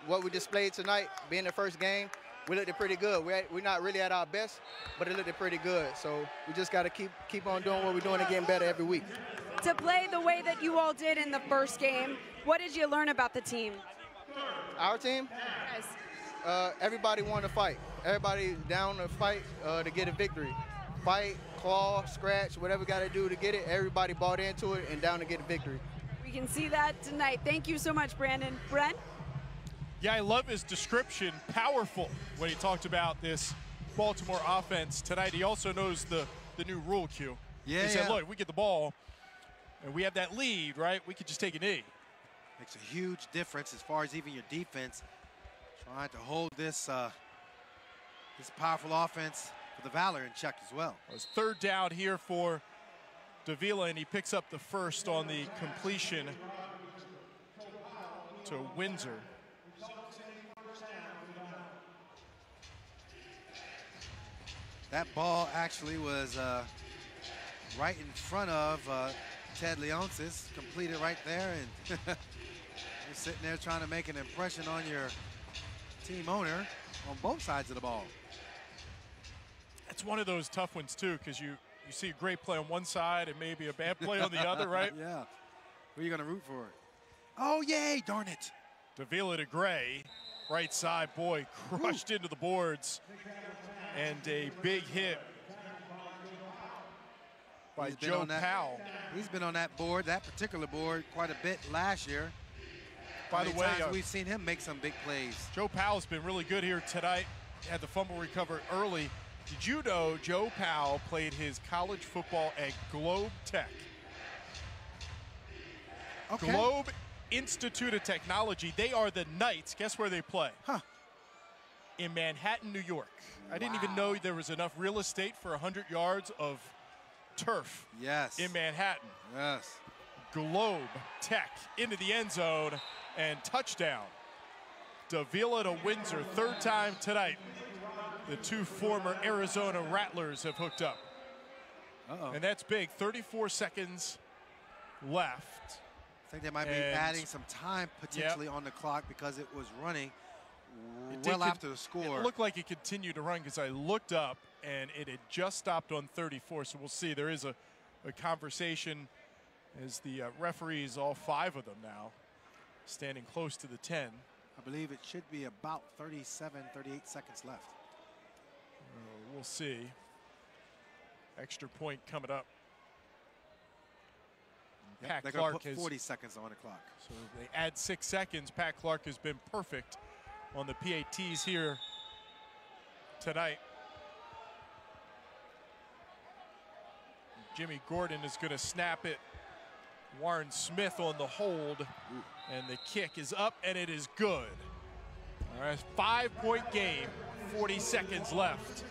what we displayed tonight, being the first game, we looked pretty good. We're not really at our best, but it looked pretty good. So we just got to keep on doing what we're doing and getting better every week. To play the way that you all did in the first game, what did you learn about the team? Our team? Yes. Everybody wanted to fight. Everybody down to fight to get a victory. Fight, claw, scratch, whatever we got to do to get it. Everybody bought into it and down to get a victory. We can see that tonight. Thank you so much, Brandon. Brent? Yeah, I love his description, powerful, when he talked about this Baltimore offense tonight. He also knows the new rule, Q. Yeah, he said, look, we get the ball and we have that lead, right? We could just take a knee. Makes a huge difference as far as even your defense trying to hold this this powerful offense for the Valor in check as well. It was third down here for Davila, and he picks up the first on the completion to Windsor. That ball actually was right in front of Ted Leonsis, completed right there, and you're sitting there trying to make an impression on your team owner on both sides of the ball. It's one of those tough ones too, because you see a great play on one side and maybe a bad play on the other, right? Yeah. Who are you going to root for? Oh, yay, darn it. Davila to Gray, right side, boy, crushed into the boards. And a big hit by Joe Powell. He's been on that board, that particular board, quite a bit last year. By the way, we've seen him make some big plays. Joe Powell's been really good here tonight. Had the fumble recovered early. Did you know Joe Powell played his college football at Globe Tech? Okay. Globe Institute of Technology. They are the Knights. Guess where they play? Huh. In Manhattan, New York. I didn't even know there was enough real estate for 100 yards of turf. Yes. In Manhattan. Yes. Globe Tech into the end zone and touchdown. Davila to Windsor, third time tonight. The two former Arizona Rattlers have hooked up. And that's big. 34 seconds left. I think they might be adding some time potentially on the clock because it was running well after the score. It looked like it continued to run because I looked up and it had just stopped on 34. So we'll see. There is a conversation as the referees, all five of them now, standing close to the 10. I believe it should be about 37, 38 seconds left. We'll see. Extra point coming up. Yep, Pat they're Clark put has 40 seconds on the clock. So they add 6 seconds. Pat Clark has been perfect on the PATs here tonight. Jimmy Gordon is going to snap it. Warren Smith on the hold. And the kick is up, and it is good. All right, 5-point game, 40 seconds left.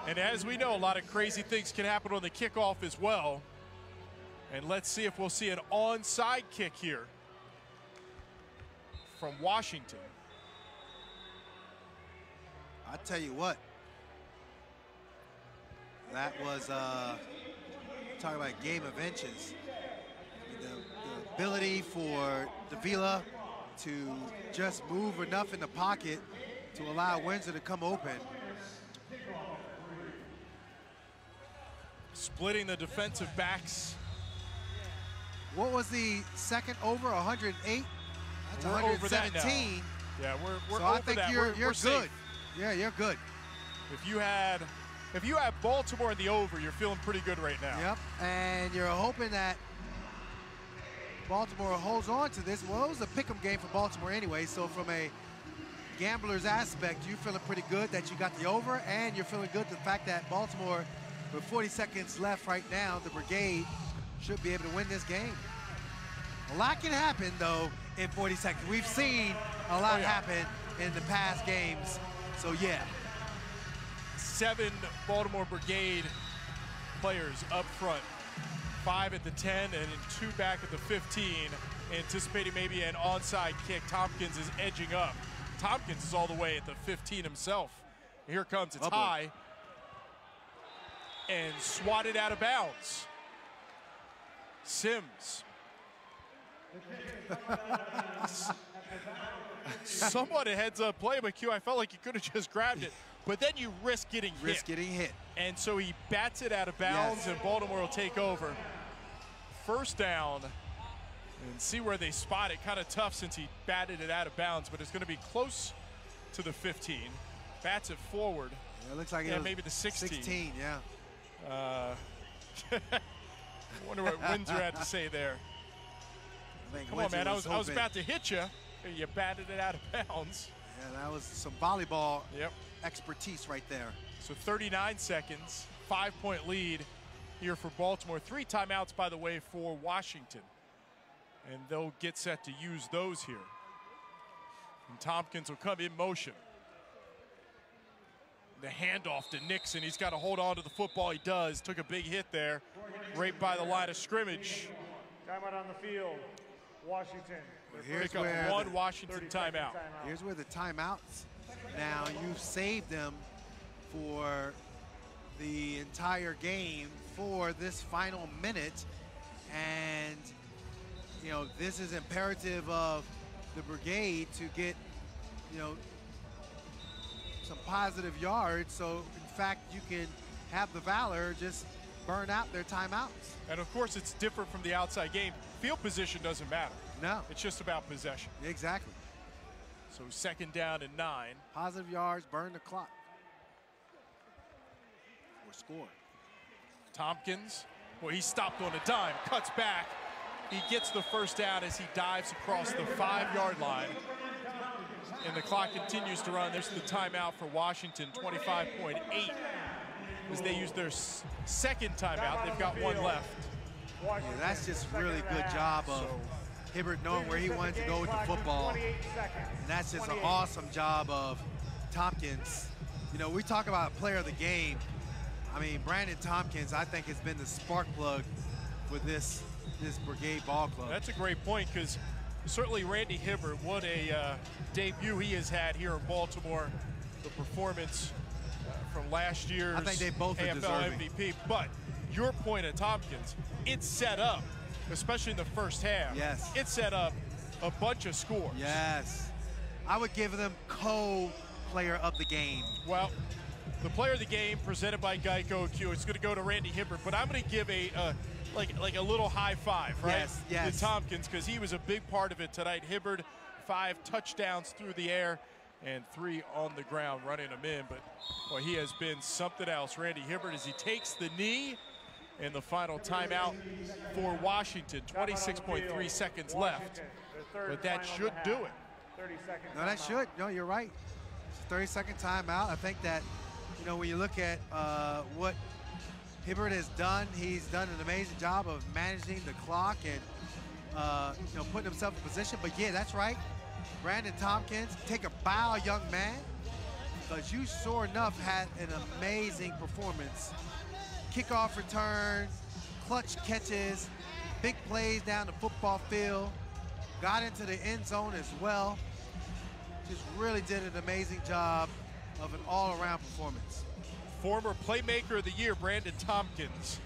And as we know, a lot of crazy things can happen on the kickoff as well. And let's see if we'll see an onside kick here from Washington. I tell you what, that was talking about a game of inches. The ability for Davila to just move enough in the pocket to allow Windsor to come open. Splitting the defensive backs. What was the second over? 108? That's We're 117. over that now. Yeah, we're so over I think that. you're we're good. safe. Yeah, you're good. If you had Baltimore in the over, you're feeling pretty good right now. Yep, and you're hoping that Baltimore holds on to this. Well, it was a pick'em game for Baltimore anyway, so from a gambler's aspect, you're feeling pretty good that you got the over, and you're feeling good the fact that Baltimore, with 40 seconds left right now, the Brigade should be able to win this game. A lot can happen, though, in 40 seconds. We've seen a lot happen in the past games, so yeah. 7 Baltimore Brigade players up front. 5 at the 10 and 2 back at the 15, anticipating maybe an onside kick. Tompkins is edging up. Tompkins is all the way at the 15 himself. Here it comes, it's high. And swatted out of bounds. Sims. Somewhat a heads-up play, but Q, I felt like you could have just grabbed it. But then you risk getting hit. And so he bats it out of bounds, and Baltimore will take over. First down, and see where they spot it. Kind of tough since he batted it out of bounds, but it's going to be close to the 15. Bats it forward. Yeah, it looks like it was maybe the 16. 16, yeah. I wonder what Windsor had to say there. Come on, man, I was about to hit you. You batted it out of bounds. Yeah, that was some volleyball expertise right there. So 39 seconds, 5-point lead here for Baltimore. 3 timeouts, by the way, for Washington. And they'll get set to use those here. And Tompkins will come in motion. The handoff to Nixon. He's got to hold on to the football. He does. Took a big hit there, right by the line of scrimmage. Timeout on the field, Washington. Here's Pick up where one Washington timeout. Here's where the timeouts. Now you've saved them for the entire game for this final minute, and you know this is imperative of the Brigade to get some positive yards. So in fact, you can have the Valor just burn out their timeouts. And of course, it's different from the outside game. Field position doesn't matter. No. It's just about possession. Exactly. So 2nd down and 9. Positive yards, burn the clock. Or score. Tompkins, well, he stopped on a dime, cuts back. He gets the first down as he dives across the 5-yard line. And the clock continues to run. There's the timeout for Washington, 25.8. As they use their 2nd timeout. They've got 1 left. Yeah, that's just really good job of Hibbert knowing where he wanted to go with the football. And that's just an awesome job of Tompkins. You know, we talk about player of the game. I mean, Brandon Tompkins, I think, has been the spark plug with this Brigade ball club. That's a great point, because certainly Randy Hibbert, what a debut he has had here in Baltimore. The performance from last year's I think they both are AFL deserving. MVP. But your point at Tompkins, it's set up, especially in the first half. Yes. It set up a bunch of scores. Yes. I would give them co-player of the game. Well, the player of the game presented by Geico Q. It's going to go to Randy Hibbert, but I'm going to give a like a little high five, right? Yes. To Tompkins, because he was a big part of it tonight. Hibbert, 5 touchdowns through the air and 3 on the ground, running them in. But boy, he has been something else. Randy Hibbert, as he takes the knee in the final timeout for Washington. 26.3 seconds left, but that should do it. 30 seconds. No, that should. No, you're right. It's a 30-second timeout. I think that, you know, when you look at what Hibbert has done, he's done an amazing job of managing the clock and, you know, putting himself in position. But yeah, that's right. Brandon Tompkins, take a bow, young man, because you sure enough had an amazing performance. Kickoff return, clutch catches, big plays down the football field, got into the end zone as well. Just really did an amazing job of an all-around performance. Former Playmaker of the Year, Brandon Tompkins.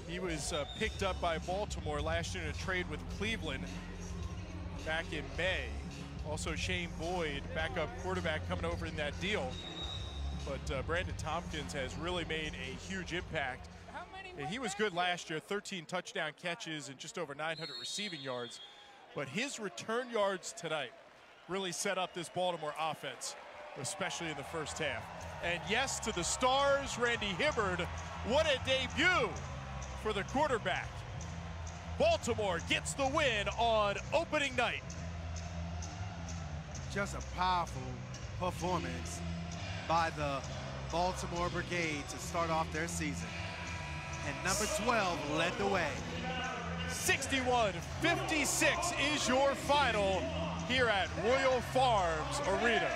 He was picked up by Baltimore last year in a trade with Cleveland back in May. Also Shane Boyd, backup quarterback, coming over in that deal. But Brandon Tompkins has really made a huge impact. And he was good last year, 13 touchdown catches and just over 900 receiving yards. But his return yards tonight really set up this Baltimore offense, especially in the first half. And yes, to the stars, Randy Hibbert. What a debut for the quarterback. Baltimore gets the win on opening night. Just a powerful performance by the Baltimore Brigade to start off their season. And number 12 led the way. 61-56 is your final here at Royal Farms Arena.